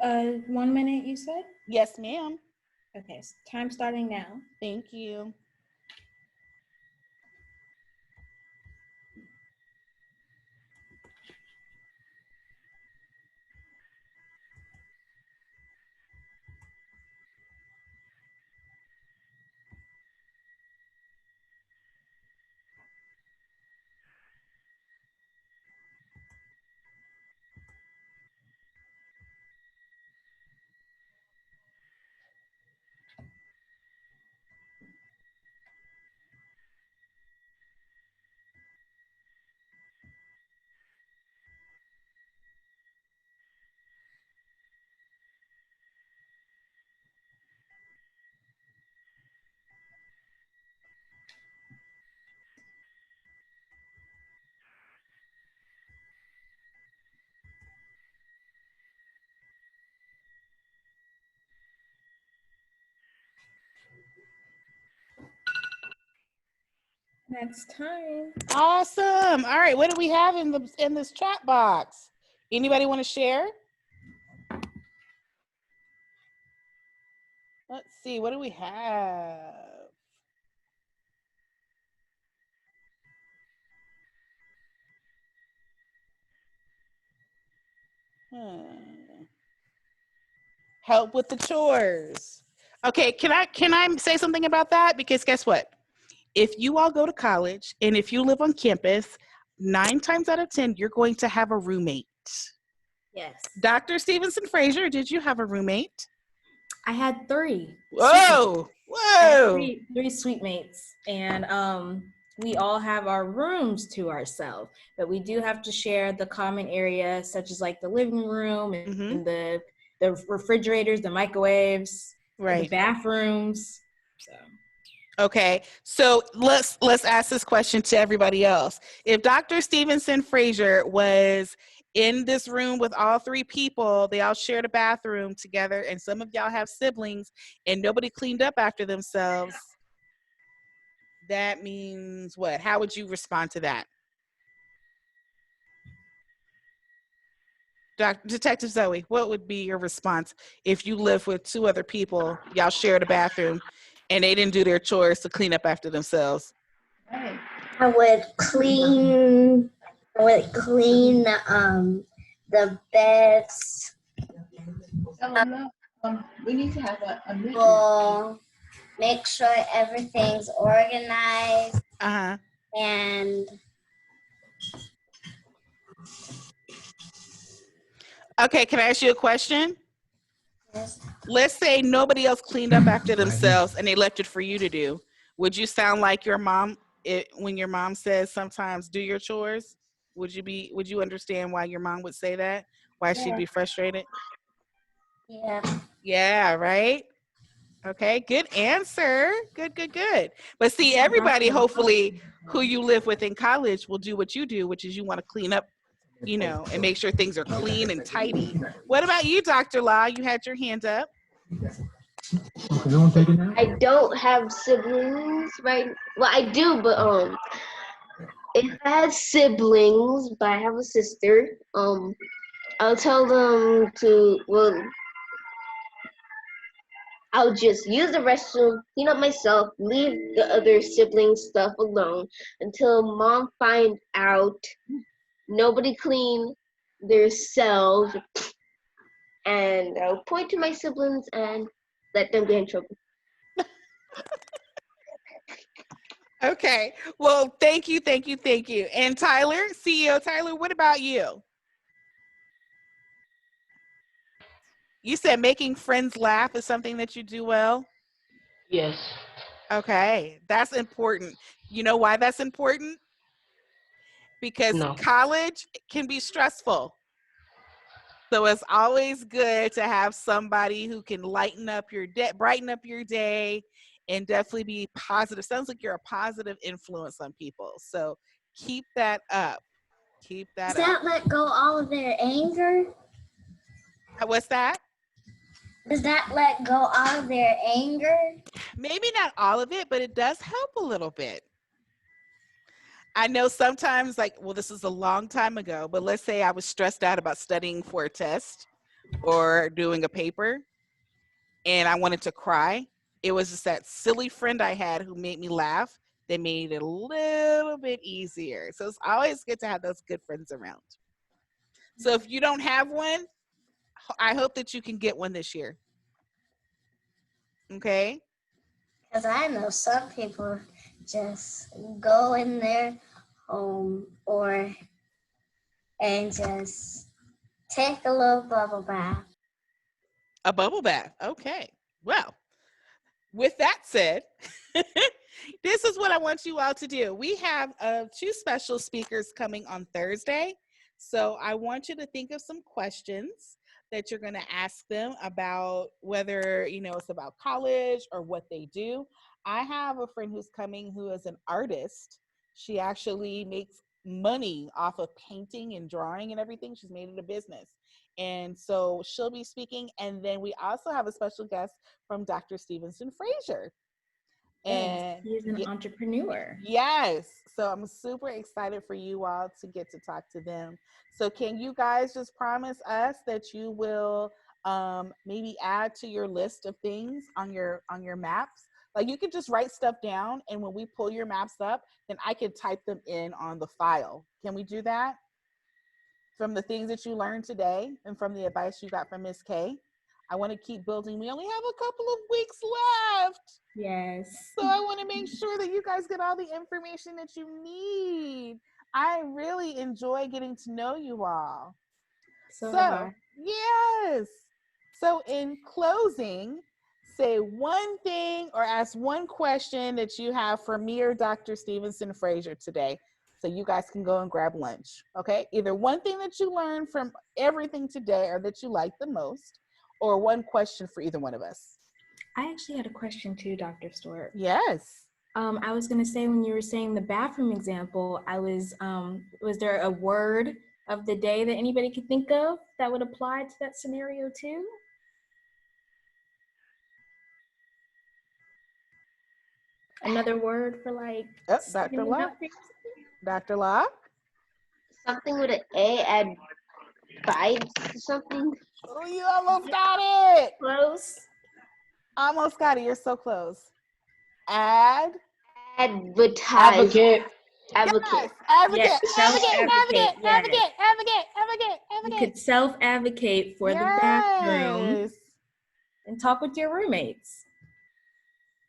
1 minute, you said? Yes, ma'am. Okay, so time starting now. Thank you. That's time. Awesome. All right, what do we have in this chat box? Anybody want to share? Let's see, what do we have? Hmm. Help with the chores. Okay, can I say something about that? Because guess what? If you all go to college and if you live on campus, 9 times out of 10, you're going to have a roommate. Yes. Dr. Stevenson Frazier, did you have a roommate? I had 3. Whoa! I had Whoa! three suite mates, and we all have our rooms to ourselves, but we do have to share the common area, such as like the living room and, Mhm. and the refrigerators, the microwaves, the Right. bathrooms. So Okay, so let's ask this question to everybody else. If Dr. Stevenson Frazier was in this room with all 3 people, they all shared a bathroom together, and some of y'all have siblings, and nobody cleaned up after themselves, that means what? How would you respond to that? Detective Zoe, what would be your response if you lived with 2 other people, y'all shared a bathroom, and they didn't do their chores to clean up after themselves? I would clean the beds. We need to have a meeting. We'll make sure everything's organized Uh-huh. and Okay, can I ask you a question? yes, Let's say nobody else cleaned up after themselves and they left it for you to do. Would you sound like your mom when your mom says sometimes do your chores? Would you understand why your mom would say that? Why she'd be frustrated? yeah. Yeah, right? Okay, good answer. Good. But see, everybody hopefully who you live with in college will do what you do, which is you want to clean up, and make sure things are clean and tidy. What about you, Dr. Law? You had your hand up. I don't have siblings, right? Well, I do, but if I had siblings, but I have a sister, I'll tell them to, well, I'll just use the restroom, clean up myself, leave the other sibling stuff alone until mom find out nobody cleaned their selves, and I'll point to my siblings and let them get in trouble. Okay. Well, thank you. And Tyler, CEO Tyler, what about you? You said making friends laugh is something that you do well. Yes. Okay, that's important. You know why that's important? Because No. college can be stressful. So it's always good to have somebody who can lighten up your day, brighten up your day, and definitely be positive. Sounds like you're a positive influence on people. So keep that up. Keep Does that that up. let go all of their anger? What's that? Does that let go all of their anger? Maybe not all of it, but it does help a little bit. I know sometimes, like, well, this is a long time ago, but let's say I was stressed out about studying for a test or doing a paper and I wanted to cry. It was just that silly friend I had who made me laugh that made it a little bit easier. So it's always good to have those good friends around. So if you don't have one, I hope that you can get one this year. Okay? Because I know some people just go in their home and just take a little bubble bath. A bubble bath. Okay. Well, with that said, this is what I want you all to do. We have 2 special speakers coming on Thursday. So I want you to think of some questions that you're going to ask them about whether, it's about college or what they do. I have a friend who's coming who is an artist. She actually makes money off of painting and drawing and everything. She's made it a business. And so she'll be speaking. And then we also have a special guest from Dr. Stevenson Frazier. And he is an entrepreneur. Yes. So I'm super excited for you all to get to talk to them. So can you guys just promise us that you will maybe add to your list of things on your maps. Like you could just write stuff down, and when we pull your maps up, then I could type them in on the file. Can we do that? From the things that you learned today and from the advice you got from Miss K. I want to keep building. We only have a couple of weeks left. Yes. So I want to make sure that you guys get all the information that you need. I really enjoy getting to know you all. So have I. Yes. So in closing, say one thing or ask one question that you have for me or Dr. Stevenson Frazier today. So you guys can go and grab lunch. Okay. Either one thing that you learned from everything today or that you like the most, or one question for either one of us. I actually had a question too, Dr. Stewart. Yes. I was gonna say, when you were saying the bathroom example, was there a word of the day that anybody could think of that would apply to that scenario too? Another word for like Dr. standing Law. up for yourself? Dr. Law. Something with an A, add vibes or something. Oh, you almost got it. Close. Almost got it. You're so close. Advertise. Advocate. Advocate. Yes. Advocate. Yes, self-advocate, yes. You Advocate. could self-advocate for the bathroom and talk with your roommates.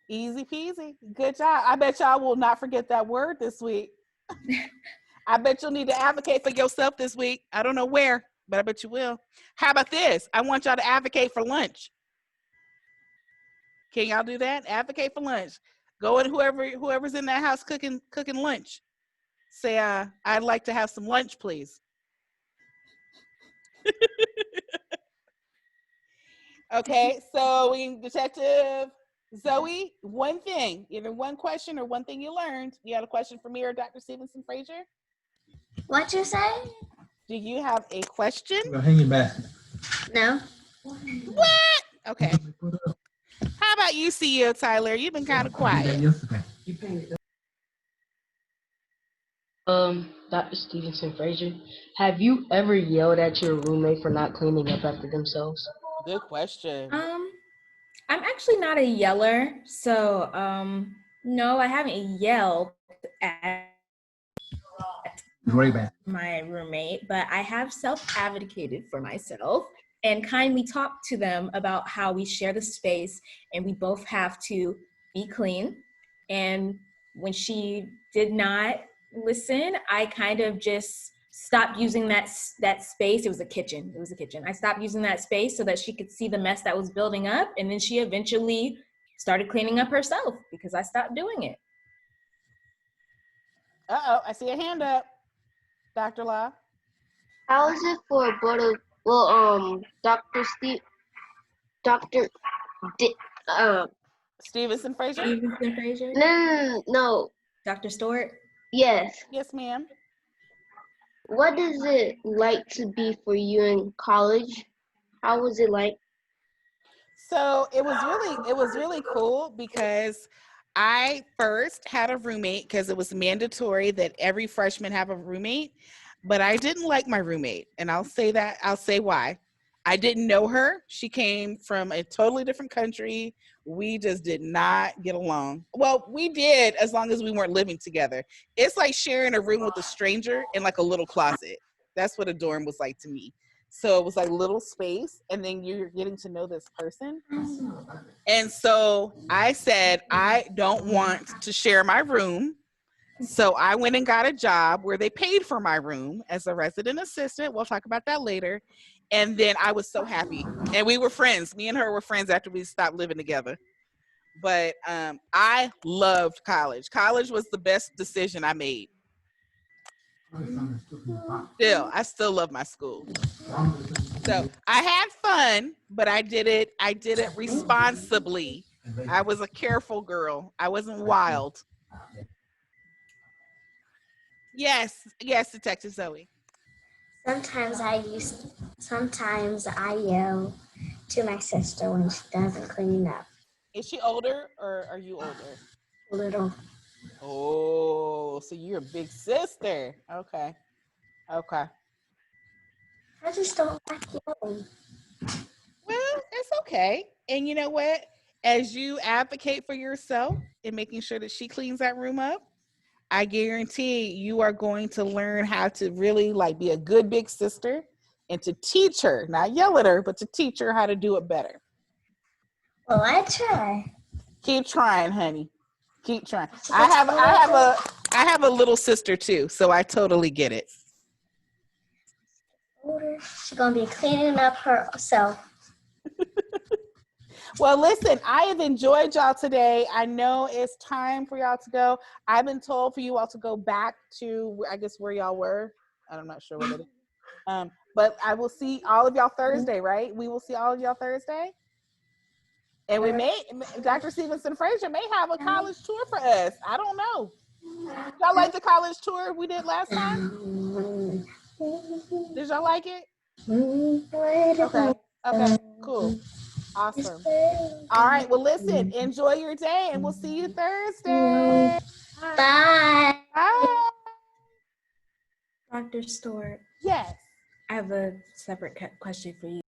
Easy peasy. Good job. I bet y'all will not forget that word this week. I bet you'll need to advocate for yourself this week. I don't know where, but I bet you will. How about this? I want y'all to advocate for lunch. Can y'all do that? Advocate for lunch. Go and whoever's in that house cooking lunch. Say, I'd like to have some lunch, please. Okay, so Detective Zoe, one thing, either one question or one thing you learned. You had a question for me or Dr. Stevenson Frazier? What you say? Do you have a question? Hang it back. No. What? Okay. How about you, CEO Tyler? You've been kind of quiet. Dr. Stevenson Frazier, have you ever yelled at your roommate for not cleaning up after themselves? Good question. I'm actually not a yeller, so no, I haven't yelled at my roommate, but I have self-advocated for myself and kindly talked to them about how we share the space and we both have to be clean. And when she did not listen, I kind of just stopped using that space. It was a kitchen. I stopped using that space so that she could see the mess that was building up. And then she eventually started cleaning up herself because I stopped doing it. Uh-oh, I see a hand up. Dr. Law. How is it for both Dr. Stevenson Frazier? Stevenson Frazier? No. Dr. Stewart? Yes. Yes, ma'am. What is it like to be for you in college? How was it like? So it was really cool because I first had a roommate because it was mandatory that every freshman have a roommate, but I didn't like my roommate. And I'll say why. I didn't know her. She came from a totally different country. We just did not get along. Well, we did as long as we weren't living together. It's like sharing a room with a stranger in like a little closet. That's what a dorm was like to me. So it was like little space, and then you're getting to know this person. And so I said, I don't want to share my room. So I went and got a job where they paid for my room as a resident assistant. We'll talk about that later. And then I was so happy. And we were friends. Me and her were friends after we stopped living together. But I loved college. College was the best decision I made. I still love my school. So I had fun, but I did it responsibly. I was a careful girl. I wasn't wild. Yes, Detective Zoe. Sometimes I yell to my sister when she doesn't clean up. Is she older or are you older? A little. Oh, so you're a big sister. Okay. I just don't like yelling. It's okay. And you know what? As you advocate for yourself and making sure that she cleans that room up, I guarantee you are going to learn how to really like be a good big sister and to teach her, not yell at her, but to teach her how to do it better. Well, I try. Keep trying, honey. Keep trying. She I gets have a little sister too, so I totally get it. older. She's gonna be cleaning up herself. Well, listen, I have enjoyed y'all today. I know it's time for y'all to go. I've been told for you all to go back to, I guess, where y'all were. I'm not sure what it is. But I will see all of y'all Thursday, right? We will see all of y'all Thursday. And we may, Dr. Stevenson Frazier may have a college tour for us. I don't know. Y'all like the college tour we did last time? Did y'all like it? Okay. Okay, cool. Awesome. All right. Well, listen, enjoy your day and we'll see you Thursday. Bye. Bye. Dr. Stewart, Yes. I have a separate question for you.